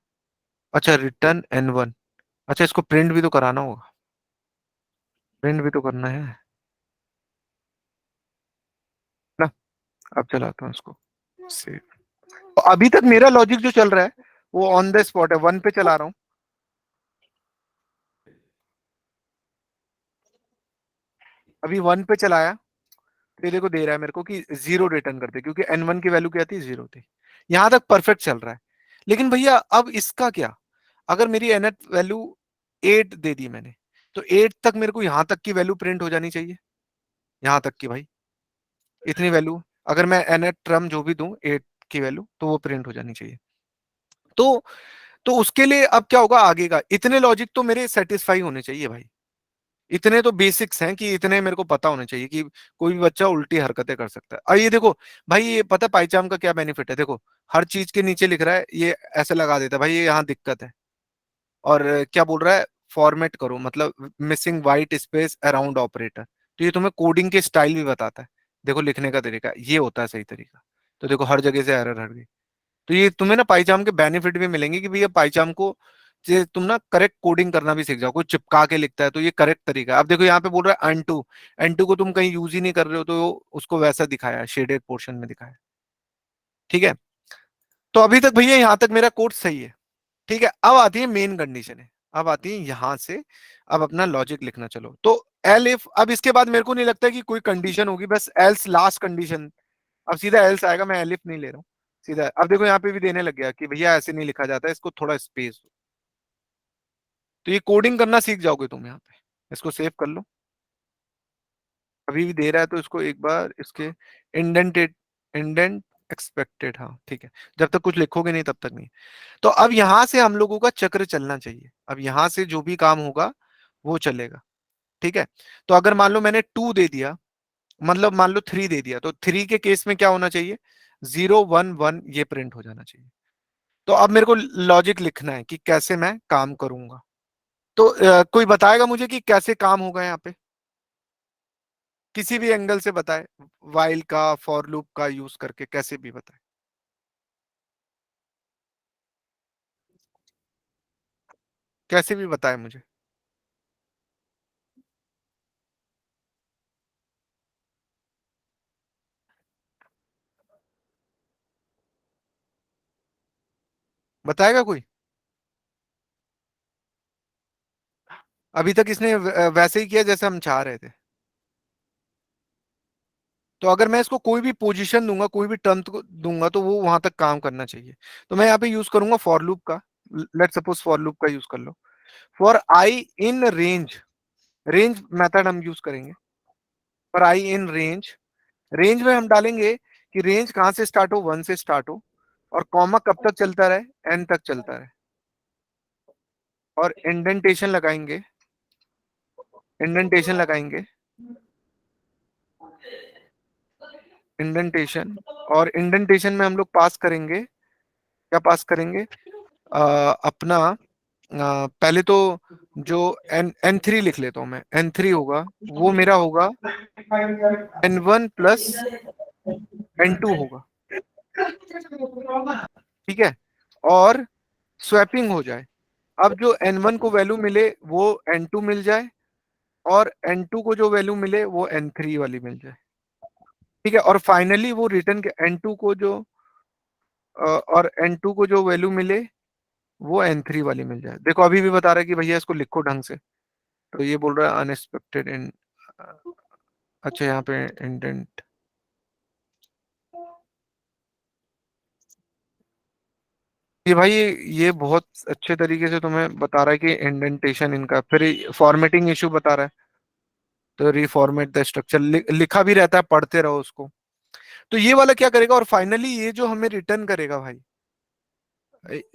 अच्छा रिटर्न n1, अच्छा इसको प्रिंट भी तो कराना होगा, प्रिंट भी तो करना है ना। अब चलाता हूँ इसको सेव। तो अभी तक मेरा लॉजिक जो चल रहा है वो ऑन द स्पॉट है, 1 पे चला रहा हूँ, अभी 1 पे चलाया, तो ये देखो दे रहा है मेरे को कि 0 रिटर्न करते, क्योंकि n1 की वैल्यू क्या थी, 0 थी। यहां तक परफेक्ट चल रहा है। लेकिन भैया अब इसका क्या, अगर मेरी nth वैल्यू 8 दे दी मैंने, तो 8 तक मेरे को यहां तक की वैल्यू प्रिंट हो जानी चाहिए, यहां तक की भाई, इतनी वैल्यू, अगर मैं nth टर्म जो भी दूं 8 की वैल्यू, तो वो प्रिंट हो जानी चाहिए। तो उसके लिए अब क्या होगा आगे का, इतने लॉजिक तो मेरे सेटिस्फाई होने चाहिए भाई, इतने तो बेसिक्स हैं कि इतने मेरे को पता होने चाहिए कि कोई भी बच्चा उल्टी हरकतें कर सकता है। और ये देखो भाई, ये पता पाइचाम का क्या बेनिफिट है, देखो हर चीज के नीचे लिख रहा है, ये ऐसे लगा देता है भाई, ये यहाँ दिक्कत है। और क्या बोल रहा है, फॉर्मेट करो, मतलब missing white space around operator, तो ये तुम्हें कोडिंग के स्टाइल भी बताता है। देखो लिखने का तरीका ये होता है सही तरीका, तो देखो हर जगह से एरर हट गई। तो ये तुम्हें ना पाइचाम के बेनिफिट भी मिलेंगे कि भैया पाइचाम को जे तुम ना करेक्ट कोडिंग करना भी सीख जाओ, कोई चिपका के लिखता है तो ये करेक्ट तरीका है। अब देखो यहाँ पे बोल रहा है अनटू, अनटू को तुम कहीं यूज ही नहीं कर रहे हो, तो उसको वैसा दिखाया है, शेडेड पोर्शन में दिखाया है। ठीक है, तो अभी तक भैया यहाँ तक मेरा कोड सही है। ठीक है, अब आती है मेन कंडीशन है, अब आती है यहां से, अब अपना लॉजिक लिखना। चलो तो एल इफ, अब इसके बाद मेरे को नहीं लगता कि कोई कंडीशन होगी, बस एल्स लास्ट कंडीशन, अब सीधा एल्स आएगा, मैं एलिफ नहीं ले रहा हूँ सीधा। अब देखो यहाँ पे भी देने लग गया कि भैया ऐसे नहीं लिखा जाता है, इसको थोड़ा स्पेस दो। तो ये कोडिंग करना सीख जाओगे तुम यहाँ पे, इसको सेव कर लो। अभी भी दे रहा है तो इसको एक बार इसके इंडेंटेड, इंडेंट एक्सपेक्टेड, हाँ ठीक है, जब तक कुछ लिखोगे नहीं तब तक नहीं। तो अब यहां से हम लोगों का चक्र चलना चाहिए, अब यहां से जो भी काम होगा वो चलेगा। ठीक है, तो अगर मान लो मैंने 2 दे दिया, मतलब मान लो 3 दे दिया, तो 3 के केस में क्या होना चाहिए, 0 1 1 ये प्रिंट हो जाना चाहिए। तो अब मेरे को लॉजिक लिखना है कि कैसे मैं काम करूंगा। तो कोई बताएगा मुझे कि कैसे काम होगा यहाँ पे। किसी भी एंगल से बताए, वाइल का, फॉर लूप का यूज करके, कैसे भी बताए। कैसे भी बताए मुझे। बताएगा कोई? अभी तक इसने वैसे ही किया जैसे हम चाह रहे थे। तो अगर मैं इसको कोई भी पोजीशन दूंगा, कोई भी टर्म दूंगा, तो वो वहां तक काम करना चाहिए। तो मैं यहाँ पे यूज करूंगा फॉर लूप का। लेट सपोज फॉर लूप का यूज कर लो। For i in range, range method हम यूज करेंगे। For i in range, range में हम डालेंगे कि रेंज कहां से स्टार्ट हो, 1 से स्टार्ट हो, और कॉमा कब तक चलता रहे, एन तक चलता रहे। और इंडेंटेशन लगाएंगे, इंडेंटेशन लगाएंगे, इंडेंटेशन। और इंडेंटेशन में हम लोग पास करेंगे, क्या पास करेंगे? अपना पहले तो जो एन थ्री लिख लेता हूं मैं, एन थ्री होगा, वो मेरा होगा n one plus n two होगा। ठीक है। और स्वैपिंग हो जाए, अब जो एन वन को वैल्यू मिले वो एन टू मिल जाए, और एन टू को जो वैल्यू मिले वो एन थ्री वाली मिल जाए। ठीक है। और फाइनली वो रिटर्न के एन टू को जो और एन टू को जो वैल्यू मिले वो एन थ्री वाली मिल जाए। देखो अभी भी बता रहा है कि भैया इसको लिखो ढंग से, तो ये बोल रहा है अनएक्सपेक्टेड इन। अच्छा यहाँ पे इंडेंट, ये भाई ये बहुत अच्छे तरीके से तुम्हें बता रहा है कि इंडेंटेशन इनका, फिर फॉर्मेटिंग इशू बता रहा है, तो रिफॉर्मेट द स्ट्रक्चर लिखा भी रहता है, पढ़ते रहो उसको। तो ये वाला क्या करेगा, और फाइनली ये जो हमें रिटर्न करेगा भाई,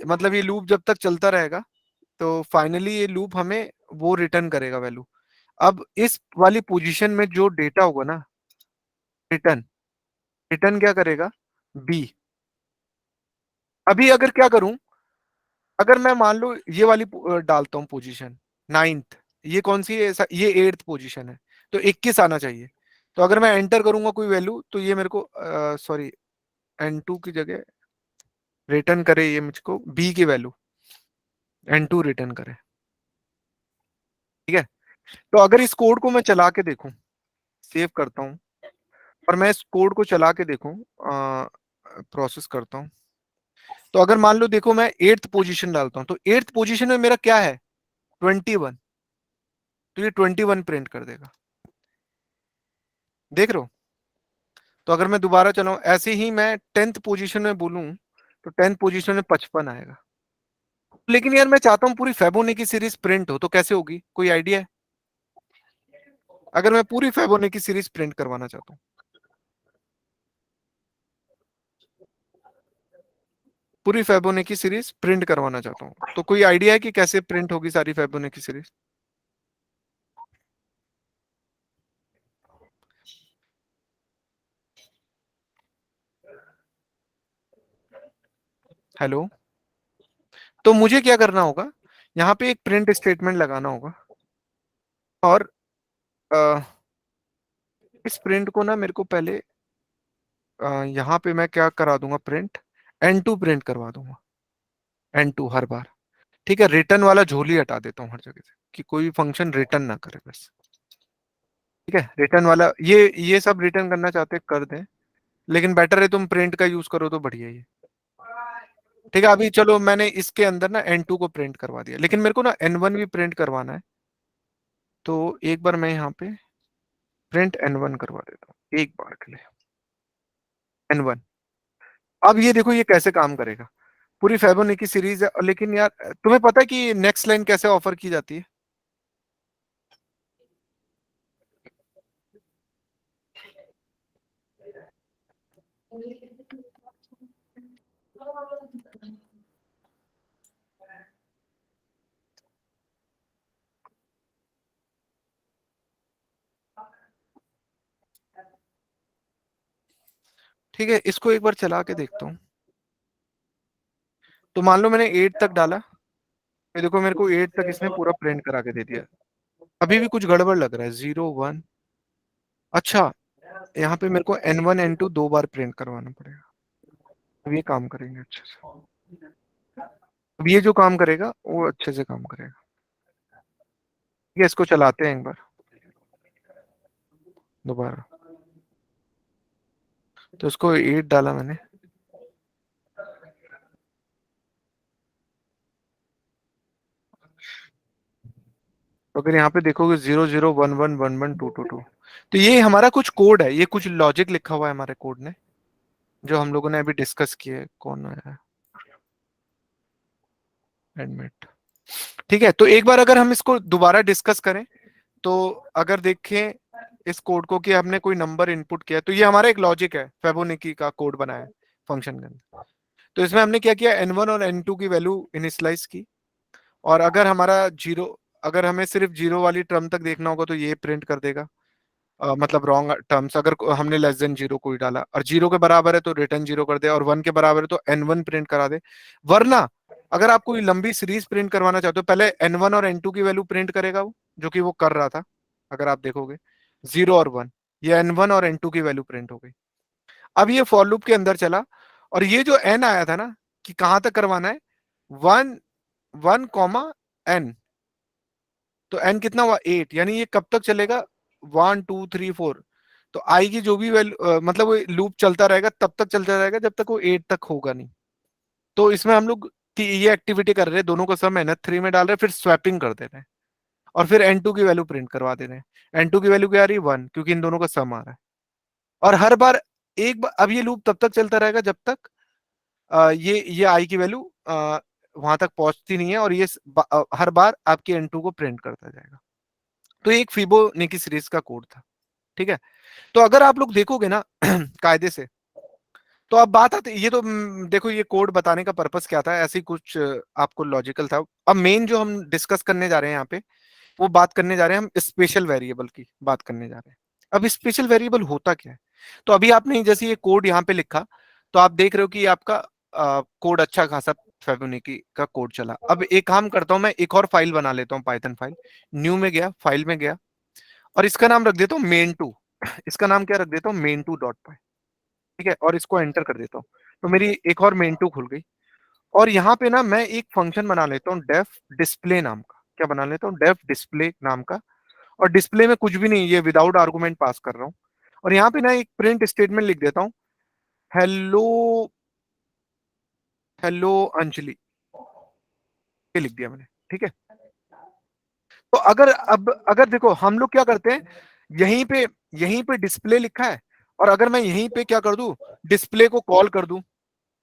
मतलब ये लूप जब तक चलता रहेगा, तो फाइनली ये लूप हमें वो रिटर्न करेगा वैल्यू। अब इस वाली पोजीशन में जो डेटा होगा ना, रिटर्न, रिटर्न क्या करेगा? बी। अभी अगर क्या करूं, अगर मैं मान लो ये वाली डालता हूं पोजीशन, नाइन्थ, ये कौन सी है? ये एट्थ पोजीशन है, तो 21 आना चाहिए। तो अगर मैं एंटर करूंगा कोई वैल्यू, तो ये मेरे को सॉरी, एन टू की जगह रिटर्न करे ये मुझको बी की वैल्यू, एन टू रिटर्न करे। ठीक है। तो अगर इस कोड को मैं चला के देखूं, सेव करता हूं, और मैं इस कोड को चला के देखूं, प्रोसेस करता हूं, तो अगर मान लो देखो मैं एट्थ पोजीशन डालता हूं, तो एट्थ पोजीशन में मेरा क्या है? 21। तो ये 21 प्रिंट कर देगा। देख रहे हो? तो अगर मैं दोबारा चलाऊं, ऐसे ही मैं टेंथ पोजीशन में बोलूं, तो टेंथ पोजीशन में 55 आएगा। लेकिन यार मैं चाहता हूं पूरी फेबोनेकी सीरीज प्रिंट हो, तो कैसे होगी? कोई आइडिया है? अगर मैं पूरी फेबोनेकी सीरीज प्रिंट करवाना चाहता हूँ, पूरी फेबोनेकी सीरीज प्रिंट करवाना चाहता हूँ, तो कोई आइडिया है कि कैसे प्रिंट होगी सारी फेबोनेकी सीरीज? हेलो। तो मुझे क्या करना होगा, यहाँ पे एक प्रिंट स्टेटमेंट लगाना होगा, और अ, इस प्रिंट को ना मेरे को पहले यहाँ पे मैं क्या करा दूंगा, प्रिंट एन टू प्रिंट करवा दूंगा, एन टू हर बार। ठीक है। रिटर्न वाला झोली हटा देता हूँ हर जगह से, कि कोई भी फंक्शन रिटर्न ना करे बस। ठीक है। रिटर्न वाला ये सब रिटर्न करना चाहते हैं कर दें, लेकिन बेटर है तुम प्रिंट का यूज करो तो बढ़िया ही है। ठीक है। अभी चलो मैंने इसके अंदर ना एन टू को प्रिंट करवा दिया, लेकिन मेरे को ना एन वन भी प्रिंट करवाना है, तो एक बार मैं यहाँ पे प्रिंट एन वन करवा देता हूँ एक बार के लिए, एन वन। अब ये देखो ये कैसे काम करेगा, पूरी फेबोनेकी सीरीज है, लेकिन यार तुम्हें पता है कि नेक्स्ट लाइन कैसे ऑफर की जाती है? ठीक है, इसको एक बार चला के देखता हूँ। तो मान लो मैंने 8 तक डाला, ये देखो मेरे को 8 तक इसने पूरा प्रिंट करा के दे दिया। अभी भी कुछ गड़बड़ लग रहा है, 0 1 अच्छा, यहाँ पे मेरे को N1 N2 दो बार प्रिंट करवाना पड़ेगा। अब ये काम करेंगे अच्छे से। अब ये जो काम करेगा वो अच्छे से काम करेगा। ठीक है, इसको चलाते हैं एक बार दोबारा। तो इसको 8 डाला मैंने। तो अगर यहाँ पे देखोगे 0011112222, तो ये हमारा कुछ कोड है, ये कुछ लॉजिक लिखा हुआ है हमारे कोड ने, जो हम लोगों ने अभी डिस्कस किए। कौन है एडमिट? ठीक है, तो एक बार अगर हम इसको दोबारा डिस्कस करें, तो अगर देखें इस कोड को कि हमने कोई नंबर इनपुट किया, तो ये हमारा एक लॉजिक है, फेबोनिकी का कोड बनाया फंक्शन के अंदर। तो इसमें हमने क्या किया, N1 और N2 की वैल्यू इनिशियलाइज की, और अगर हमारा जीरो, अगर हमें सिर्फ जीरो वाली टर्म तक देखना होगा तो ये प्रिंट कर देगा, मतलब रॉन्ग टर्म्स। अगर हमने लेस देन जीरो कोई डाला और जीरो के बराबर है तो रिटर्न जीरो कर दे, और 1 के बराबर है तो N1 प्रिंट करा दे। वरना अगर आप कोई लंबी सीरीज प्रिंट करवाना चाहते हो, पहले N1 और N2 की वैल्यू प्रिंट करेगा वो, जो कि वो कर रहा था। अगर आप देखोगे 0 और 1, ये N1 और N2 की वैल्यू प्रिंट हो गई। अब ये फॉर लूप के अंदर चला, और ये जो N आया था ना कि कहां तक करवाना है, 1 1 N, तो N कितना हुआ 8, यानी ये कब तक चलेगा, 1 2 3 4। तो आई की जो भी वैल्यू, मतलब वो लूप चलता रहेगा, तब तक चलता रहेगा जब तक वो 8 तक होगा नहीं। तो इसमें हम लोग की ये एक्टिविटी कर रहे हैं, दोनों को सम N3 में डाल रहे हैं, फिर स्वैपिंग कर दे रहे हैं, और फिर N2 की वैल्यू प्रिंट करवा दे रहे हैं। N2 की वैल्यू क्या आ रही है, 1, क्योंकि इन दोनों का सम आ रहा है। और हर बार एक बार, अब ये लूप तब तक चलता रहेगा जब तक ये आई की वैल्यू वहां तक पहुंचती नहीं है, और ये हर बार आपके N2 को प्रिंट करता जाएगा। तो ये एक फिबोनाची सीरीज का कोड था। ठीक है, तो अगर आप लोग देखोगे ना कायदे से, तो अब बात आती, ये तो देखो ये कोड बताने का पर्पस क्या था, ऐसे ही कुछ आपको लॉजिकल था। अब मेन जो हम डिस्कस करने जा रहे हैं यहाँ पे, वो बात करने जा रहे हैं हम स्पेशल वेरिएबल की बात करने जा रहे हैं। अब स्पेशल वेरिएबल होता क्या है? तो अभी आपने जैसे ये कोड यहाँ पे लिखा, तो आप देख रहे हो कि आपका कोड अच्छा खासा फेबोनिकी का कोड चला। अब एक काम करता हूं, मैं एक और फाइल बना लेता हूँ, पाइथन फाइल। न्यू में गया, फाइल में गया, और इसका नाम रख देता हूँ main2। इसका नाम क्या रख देता हूँ, main2.py। ठीक है, और इसको एंटर कर देता हूँ, तो मेरी एक और main2 खुल गई। और यहाँ पे ना मैं एक फंक्शन बना लेता हूँ डेफ डिस्प्ले नाम का। क्या बना लेता हूँ, डेफ डिस्प्ले नाम का। और डिस्प्ले में कुछ भी नहीं, ये विदाउट आर्गुमेंट पास कर रहा हूँ। और यहाँ पे ना एक प्रिंट स्टेटमेंट लिख देता हूँ, हेलो हेलो अंजलि, ये लिख दिया मैंने। ठीक है, तो अगर देखो हम लोग क्या करते हैं, यहीं पे डिस्प्ले लिखा है, और अगर मैं यहीं पे क्या कर दूं, डिस्प्ले को कॉल कर दूं,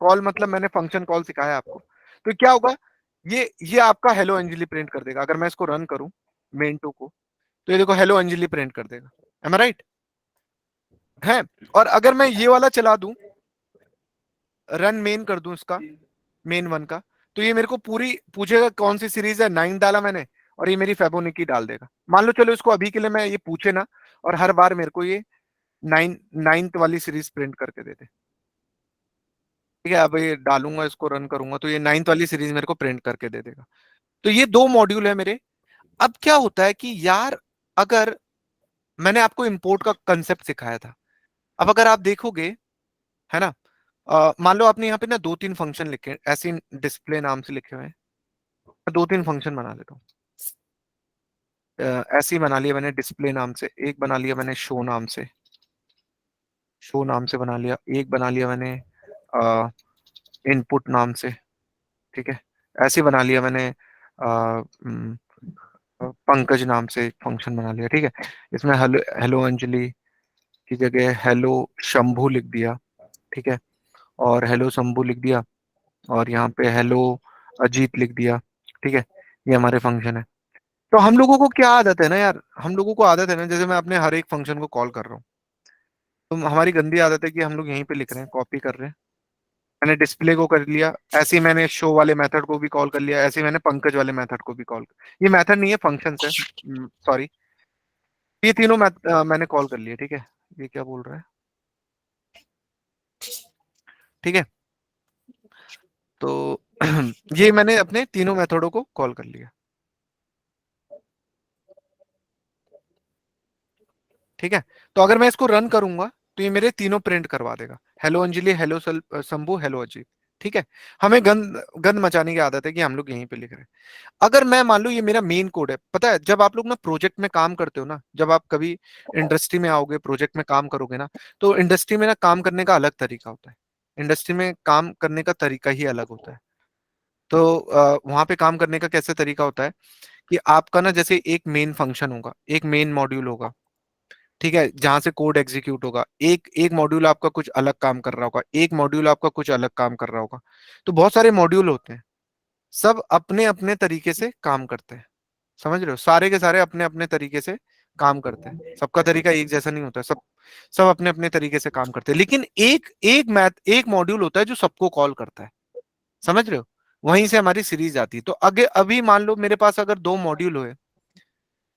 कॉल मतलब मैंने फंक्शन कॉल सिखाया आपको, तो क्या होगा, ये आपका हेलो अंजलि प्रिंट कर देगा। अगर मैं इसको रन करूं main2 को, तो ये देखो हेलो अंजलि प्रिंट कर देगा। एम आई राइट है? और अगर मैं ये वाला चला दूं, रन मेन कर दूं इसका, main1 का, तो ये मेरे को पूरी पूछेगा कौन सी सीरीज है, 9 डाला मैंने, और ये मेरी फेबोनिकी डाल देगा। मान लो चलो इसको अभी के लिए मैं ये पूछे ना, और हर बार मेरे को ये 9th वाली सीरीज प्रिंट करके दे दे। ठीक है, अब ये डालूंगा, इसको रन करूंगा, तो ये 9th वाली सीरीज मेरे को प्रिंट करके दे देगा। तो ये दो मॉड्यूल है मेरे। अब क्या होता है कि यार, अगर मैंने आपको इंपोर्ट का कंसेप्ट सिखाया था, अब अगर आप देखोगे, है ना, मान लो आपने यहाँ पे ना 2-3 फंक्शन लिखे, ऐसे डिस्प्ले नाम से लिखे हुए हैं। 2-3 फंक्शन बना लेता हूँ। ऐसे ही बना लिया मैंने डिस्प्ले नाम से, एक बना लिया मैंने शो नाम से बना लिया, एक बना लिया मैंने इनपुट नाम से। ठीक है, ऐसे ही बना लिया मैंने पंकज नाम से एक फंक्शन बना लिया। ठीक है, इसमें हेलो हेलो अंजलि की जगह हेलो शंभू लिख दिया। ठीक है, और हेलो शंभू लिख दिया, और यहाँ पे हेलो अजीत लिख दिया। ठीक है, ये हमारे फंक्शन है। तो हम लोगों को क्या आदत है ना यार, हम लोगों को आदत है ना, जैसे मैं अपने हर एक फंक्शन को कॉल कर रहा हूँ, तो हमारी गंदी आदत है कि हम लोग यहीं पे लिख रहे हैं, कॉपी कर रहे हैं। मैंने डिस्प्ले को कर लिया, ऐसे ही मैंने शो वाले मेथड को भी कॉल कर लिया, ऐसे ही मैंने पंकज वाले मेथड को भी कॉल, ये मेथड नहीं है, फंक्शन है, सॉरी। ये तीनों मैंने कॉल कर लिया। ठीक है, ये क्या बोल रहा है? ठीक है, तो ये मैंने अपने तीनों मेथडों को कॉल कर लिया। ठीक है। तो अगर मैं इसको रन करूंगा तो ये मेरे तीनों प्रिंट करवा देगा, hello Anjali, hello Shambhu, hello Ajit. ठीक है। हमें गंद गंद मचाने की आदत है कि हम लोग यहीं पे लिख रहे हैं। अगर मैं मान लो ये मेरा मेन कोड है, पता है जब आप लोग ना प्रोजेक्ट में काम करते हो ना, जब आप कभी इंडस्ट्री में आओगे, प्रोजेक्ट में काम करोगे ना, तो इंडस्ट्री में ना काम करने का अलग तरीका होता है। इंडस्ट्री में काम करने का तरीका ही अलग होता है। तो वहां पे काम करने का कैसे तरीका होता है कि आपका ना जैसे एक मेन फंक्शन होगा, एक मेन मॉड्यूल होगा, ठीक है, जहां से कोड एग्जीक्यूट होगा। एक एक मॉड्यूल आपका कुछ अलग काम कर रहा होगा, एक मॉड्यूल आपका कुछ अलग काम कर रहा होगा। तो बहुत सारे मॉड्यूल होते हैं, सब अपने अपने तरीके से काम करते हैं। समझ रहे हो, सारे के सारे अपने अपने तरीके से काम करते हैं, सबका तरीका एक जैसा नहीं होता, सब सब अपने अपने तरीके से काम करते हैं। लेकिन एक एक मैथ एक मॉड्यूल होता है जो सबको कॉल करता है। समझ रहे हो, वहीं से हमारी सीरीज आती है। तो अगे अभी मान लो मेरे पास अगर दो मॉड्यूल हुए,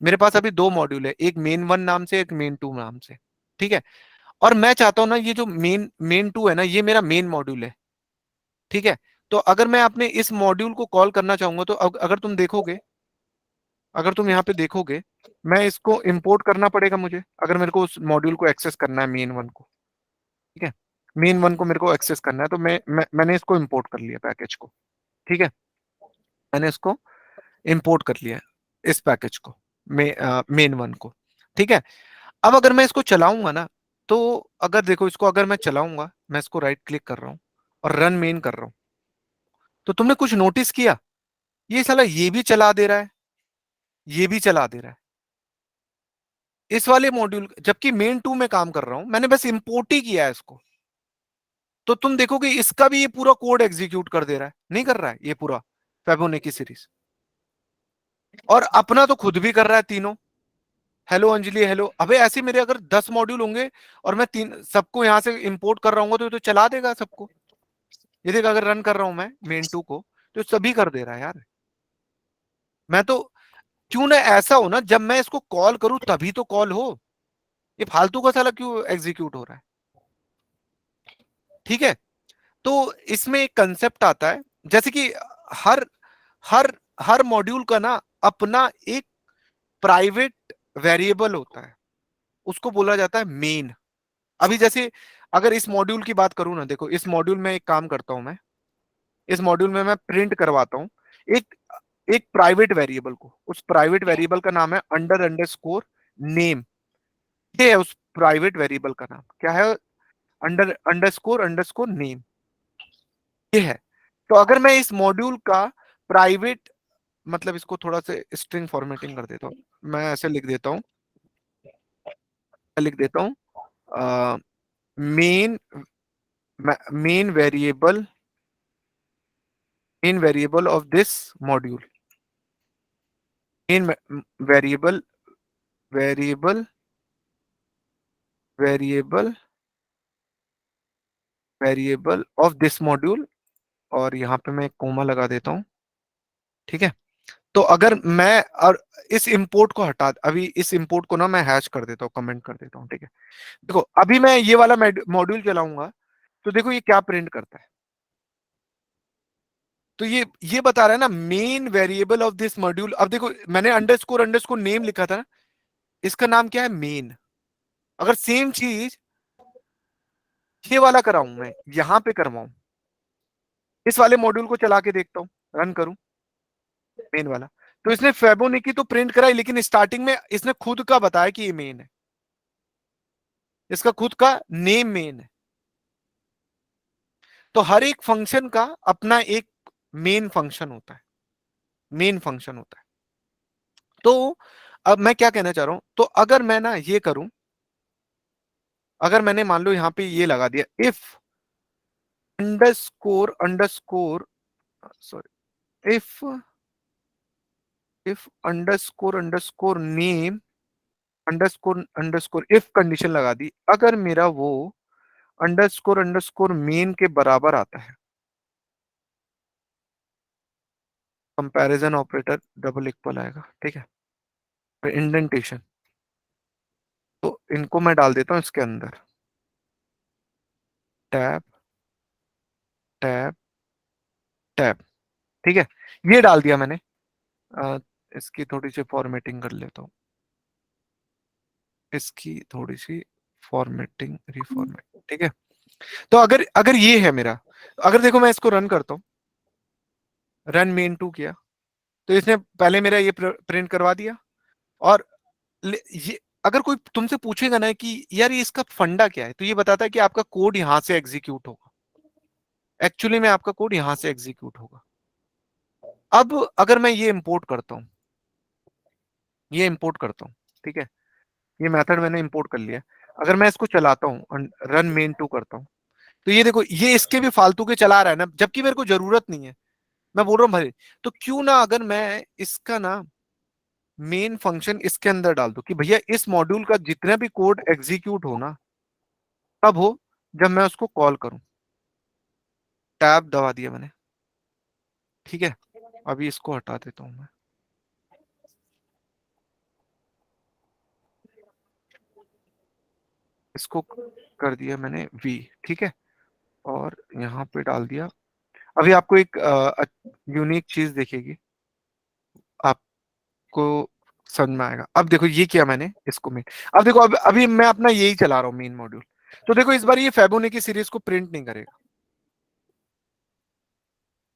मेरे पास अभी दो मॉड्यूल है, एक मेन वन नाम से, एक मेन टू नाम से। ठीक है। और मैं चाहता हूं ना ये जो मेन मेन टू है ना, ये मेरा मेन मॉड्यूल है। ठीक है। तो अगर मैं अपने इस मॉड्यूल को कॉल करना चाहूंगा तो अगर तुम देखोगे, अगर तुम यहाँ पे देखोगे, मैं इसको इंपोर्ट करना पड़ेगा मुझे, अगर मेरे को उस मॉड्यूल को एक्सेस करना है, मेन वन को। ठीक है। मेन वन को मेरे को एक्सेस करना है, तो मैंने इसको इंपोर्ट कर लिया पैकेज को। ठीक है। मैंने इसको इंपोर्ट कर लिया इस पैकेज को, मेन वन को। ठीक है। अब अगर मैं इसको चलाऊंगा ना, तो अगर देखो इसको अगर मैं चलाऊंगा, मैं इसको राइट क्लिक कर रहा हूं और रन मेन कर रहा हूं, तो तुमने कुछ नोटिस किया, ये साला ये भी चला दे रहा है, ये भी चला दे रहा है इस वाले मॉड्यूल, जबकि मेन टू में काम कर रहा हूं, मैंने बस इंपोर्ट ही किया है इसको। तो तुम देखोगे इसका भी ये पूरा कोड एग्जीक्यूट कर दे रहा है, नहीं कर रहा है ये पूरा फेबोनेकी सीरीज, और अपना तो खुद भी कर रहा है तीनों, हेलो अंजलि, हेलो। अबे ऐसे मेरे अगर 10 मॉड्यूल होंगे और मैं तीन सबको यहां से इंपोर्ट कर रहा हूँ, तो ये तो चला देगा सबको। ये देख, अगर रन कर रहा हूं मैं मेन टू को, तो सभी कर दे रहा है यार। मैं तो, क्यों ना ऐसा हो ना, जब मैं इसको कॉल करूं तभी तो कॉल हो, ये फालतू का साला क्यों एग्जीक्यूट हो रहा है। ठीक है। तो इसमें एक कंसेप्ट आता है, जैसे कि हर हर हर मॉड्यूल का ना अपना एक प्राइवेट वेरिएबल होता है, उसको बोला जाता है मेन। अभी जैसे अगर इस मॉड्यूल की बात करूं ना, देखो इस मॉड्यूल में एक काम करता हूं मैं, इस मॉड्यूल में मैं प्रिंट करवाता हूं एक एक प्राइवेट वेरिएबल को, उस प्राइवेट वेरिएबल का नाम है अंडरस्कोर नेम। ये है उस प्राइवेट वेरिएबल का नाम, क्या है, अंडरस्कोर नेम, ये है। तो अगर मैं इस मॉड्यूल का प्राइवेट, मतलब इसको थोड़ा सा स्ट्रिंग फॉर्मेटिंग कर देता हूँ, मैं ऐसे लिख देता हूँ, लिख देता हूँ main main variable, main variable of this module, main variable variable variable variable of this module, और यहाँ पे मैं एक कोमा लगा देता हूँ। ठीक है। तो अगर मैं और इस इंपोर्ट को हटा, अभी इस इंपोर्ट को ना मैं हैश कर देता हूँ, कमेंट कर देता हूँ। ठीक है। देखो अभी मैं ये वाला मॉड्यूल चलाऊंगा, तो देखो ये क्या प्रिंट करता है। तो ये बता रहा है ना main variable of this module. अब देखो मैंने अंडरस्कोर अंडरस्कोर नेम लिखा था ना, इसका नाम क्या है, मेन। अगर सेम चीज ये वाला कराऊं, मैं यहां पे करवाऊं, इस वाले मॉड्यूल को चला के देखता हूं, रन करूं मेन वाला, तो इसने फेबोनिकी तो प्रिंट कराई, लेकिन स्टार्टिंग में इसने खुद का बताया कि ये मेन है, इसका खुद का नेम मेन है। तो हर एक फंक्शन का अपना एक मेन फंक्शन होता है, मेन फंक्शन होता है। तो अब मैं क्या कहना चाह रहा हूं, तो अगर मैं ना ये करूं, अगर मैंने मान लो यहां पे ये लगा दिया, if underscore sorry, if underscore name underscore if condition लगा दी, अगर मेरा वो अंडरस्कोर मेन के बराबर आता है, कंपैरिजन ऑपरेटर डबल इक्वल आएगा। ठीक है। इंडेंटेशन, तो इनको मैं डाल देता हूं इसके अंदर, टैब टैब टैब। ठीक है। ये डाल दिया मैंने। इसकी थोड़ी सी फॉर्मेटिंग कर लेता हूँ। इसकी थोड़ी सी फॉर्मेटिंग रिफॉर्मेटिंग, ठीक है। तो अगर अगर ये है मेरा, अगर देखो मैं इसको रन करता हूँ, रन मेन टू किया, तो इसने पहले मेरा ये प्रिंट करवा दिया। और ये अगर कोई तुमसे पूछेगा ना कि यार ये इसका फंडा क्या है, तो ये बताता है कि आपका कोड यहां से एग्जीक्यूट होगा, एक्चुअली में आपका कोड यहां से एग्जीक्यूट होगा। अब अगर मैं ये इंपोर्ट करता हूं, ये इंपोर्ट करता हूं, ठीक है, ये मेथड मैंने इंपोर्ट कर लिया। अगर मैं इसको चलाता हूं, रन मेन टू करता हूं, तो ये देखो ये इसके भी फालतू के चला रहा है ना, जबकि मेरे को जरूरत नहीं है। मैं बोल रहा हूँ भाई, तो क्यों ना अगर मैं इसका ना मेन फंक्शन इसके अंदर डाल दूं कि भैया इस मॉड्यूल का जितना भी कोड एग्जीक्यूट हो ना, तब हो जब मैं उसको कॉल करूं। टैब दबा दिया मैंने, ठीक है। अभी इसको हटा देता हूं मैं, इसको कर दिया मैंने वी, ठीक है, और यहाँ पे डाल दिया। अभी आपको एक यूनिक चीज दिखेगी, आपको समझ में आएगा। अब देखो ये किया मैंने इसको मेन, अब देखो अब अभी मैं अपना यही चला रहा हूँ मेन मॉड्यूल। तो देखो इस बार ये फैबोनिकी सीरीज को प्रिंट नहीं करेगा।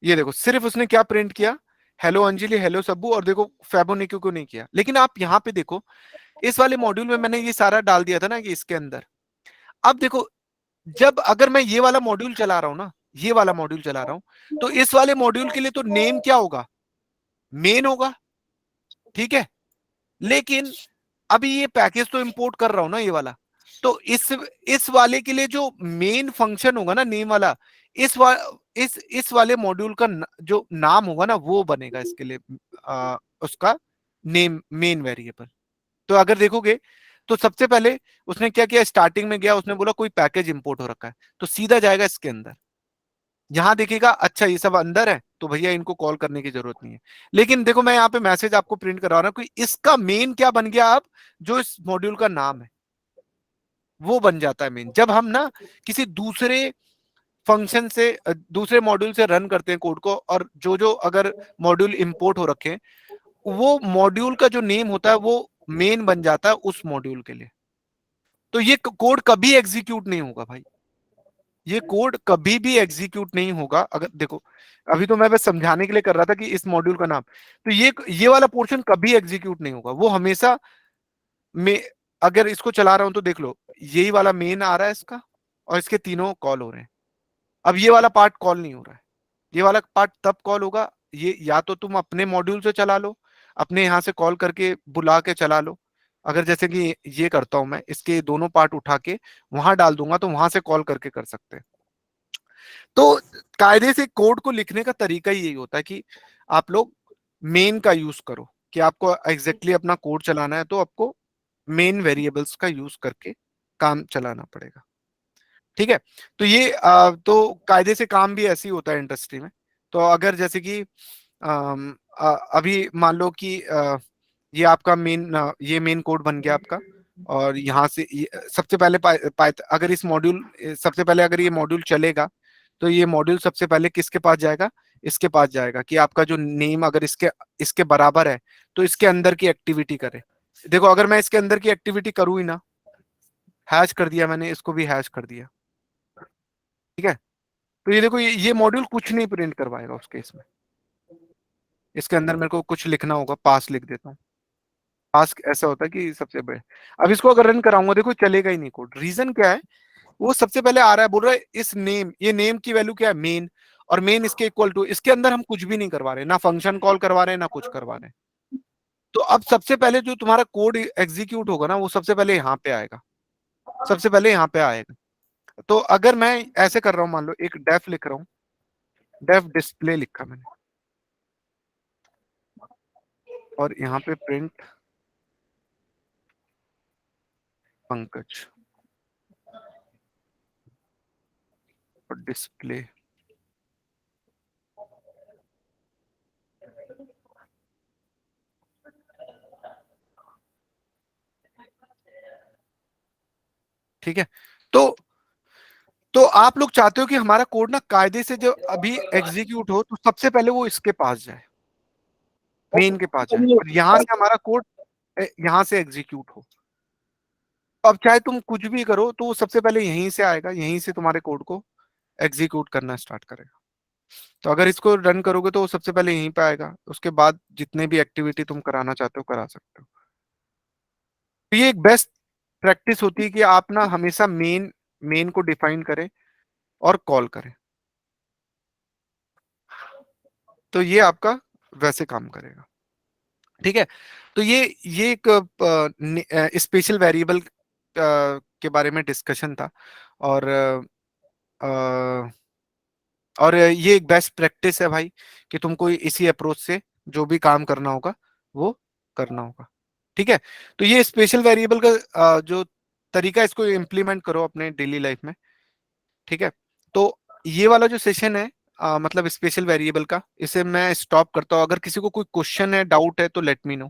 ये देखो सिर्फ उसने क्या प्रिंट किया, हेलो अंजलि, हेलो सब्बू, और देखो फैबोनिकी को नहीं किया। लेकिन आप यहाँ पे देखो, इस वाले मॉड्यूल में मैंने ये सारा डाल दिया था ना कि इसके अंदर। अब देखो जब अगर मैं ये वाला मॉड्यूल चला रहा हूं ना, ये वाला मॉड्यूल चला रहा हूं, तो इस वाले मॉड्यूल के लिए तो नेम क्या होगा, मेन होगा, ठीक है। लेकिन अभी ये पैकेज तो इंपोर्ट कर रहा हूं ना ये वाला, तो इस वाले के लिए जो मेन फंक्शन होगा ना, नेम वाला, इस वाले मॉड्यूल का जो नाम होगा ना, वो बनेगा इसके लिए उसका नेम, मेन वेरिएबल। तो अगर देखोगे तो सबसे पहले उसने क्या किया, स्टार्टिंग में गया, उसने बोला कोई पैकेज इंपोर्ट हो रखा है, तो सीधा जाएगा इसके अंदर। यहां देखेगा अच्छा ये सब अंदर है, तो भैया इनको कॉल करने की जरूरत नहीं है। लेकिन देखो मैं यहाँ पे मैसेज आपको प्रिंट करवा रहा हूं कि इसका मेन क्या बन गया, अब जो इस मॉड्यूल का नाम है वो बन जाता है मेन। जब हम ना किसी दूसरे फंक्शन से, दूसरे मॉड्यूल से रन करते हैं कोड को, और जो जो अगर मॉड्यूल इंपोर्ट हो रखे हैं, वो मॉड्यूल का जो नेम होता है वो मेन बन जाता है उस मॉड्यूल के लिए। तो ये कोड कभी एग्जीक्यूट नहीं होगा भाई, ये कोड कभी भी एग्जीक्यूट नहीं होगा। अगर देखो अभी तो मैं बस समझाने के लिए कर रहा था कि इस मॉड्यूल का नाम, तो ये वाला पोर्शन कभी एग्जीक्यूट नहीं होगा, वो हमेशा में। अगर इसको चला रहा हूं तो देख लो यही वाला मेन आ रहा है इसका, और इसके तीनों कॉल हो रहे हैं। अब ये वाला पार्ट कॉल नहीं हो रहा है, ये वाला पार्ट तब कॉल होगा, ये या तो तुम अपने मॉड्यूल से चला लो, अपने यहां से कॉल करके बुला के चला लो। अगर जैसे कि ये करता हूं मैं, इसके दोनों पार्ट उठा के वहां डाल दूंगा, तो वहां से कॉल करके कर सकते हैं। तो कायदे से कोड को लिखने का तरीका ही यही होता है कि आप लोग मेन का यूज करो, कि आपको एग्जैक्टली अपना कोड चलाना है तो आपको मेन वेरिएबल्स का यूज करके काम चलाना पड़ेगा, ठीक है। तो ये तो कायदे से काम भी ऐसे ही होता है इंडस्ट्री में। तो अगर जैसे कि अभी मान लो कि ये आपका ये मेन कोड बन गया आपका, और यहाँ से सबसे पहले अगर इस मॉड्यूल, सबसे पहले अगर ये मॉड्यूल चलेगा, तो ये मॉड्यूल सबसे पहले किसके पास जाएगा, इसके पास जाएगा कि आपका जो नेम अगर इसके इसके बराबर है, तो इसके अंदर की एक्टिविटी करे। देखो अगर मैं इसके अंदर की एक्टिविटी करूँ ही ना, हैश कर दिया मैंने, इसको भी हैश कर दिया, ठीक है। तो ये देखो ये मॉड्यूल कुछ नहीं प्रिंट करवाएगा उस केस में। इसके अंदर मेरे को कुछ लिखना होगा, पास लिख देता हूँ। पास ऐसा होता है कि सबसे बड़े, अब इसको अगर रन कराऊंगा देखो चलेगा ही नहीं कोड। रीजन क्या है, वो सबसे पहले आ रहा है, बोल रहा है इस नेम, ये नेम की वैल्यू क्या है, मेन, और मेन इसके इक्वल टू, इसके अंदर हम कुछ भी नहीं करवा रहे, ना फंक्शन कॉल करवा रहे हैं ना कुछ करवा रहे हैं। तो अब सबसे पहले जो तुम्हारा कोड एग्जीक्यूट होगा ना, वो सबसे पहले यहाँ पे आएगा, सबसे पहले यहाँ पे आएगा। तो अगर मैं ऐसे कर रहा हूँ, मान लो एक डेफ लिख रहा हूँ, डेफ डिस्प्ले लिखा मैंने, और यहाँ पे प्रिंट पंकज और डिस्प्ले, ठीक है। तो आप लोग चाहते हो कि हमारा कोड ना कायदे से जब अभी एग्जीक्यूट हो, तो सबसे पहले वो इसके पास जाए, मेन के पास जाए, और यहां से हमारा कोड यहां से एग्जीक्यूट हो। अब चाहे तुम कुछ भी करो तो वो सबसे पहले यहीं से आएगा, यहीं से तुम्हारे कोड को एग्जीक्यूट करना स्टार्ट करेगा। तो अगर इसको रन करोगे तो वो सबसे पहले यहीं पे आएगा, उसके बाद जितने भी एक्टिविटी तुम कराना चाहते हो करा सकते हो। तो ये एक बेस्ट प्रैक्टिस होती है कि आप ना हमेशा मेन को डिफाइन करें और कॉल करें, तो ये आपका वैसे काम करेगा। ठीक है, तो ये एक स्पेशल वेरिएबल के बारे में डिस्कशन था। और अ, और ये एक बेस्ट प्रैक्टिस है भाई कि तुमको इसी अप्रोच से जो भी काम करना होगा वो करना होगा। ठीक है, तो ये स्पेशल वेरिएबल का जो तरीका, इसको इम्प्लीमेंट करो अपने डेली लाइफ में। ठीक है, तो ये वाला जो सेशन है मतलब स्पेशल वेरिएबल का, इसे मैं स्टॉप करता हूँ। अगर किसी को कोई क्वेश्चन है, डाउट है, तो लेट मी नो।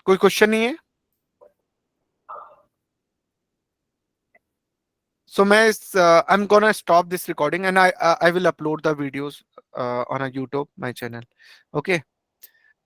कोई क्वेश्चन नहीं है? So I'm gonna stop this recording and I will upload the videos on a YouTube, my channel. Okay.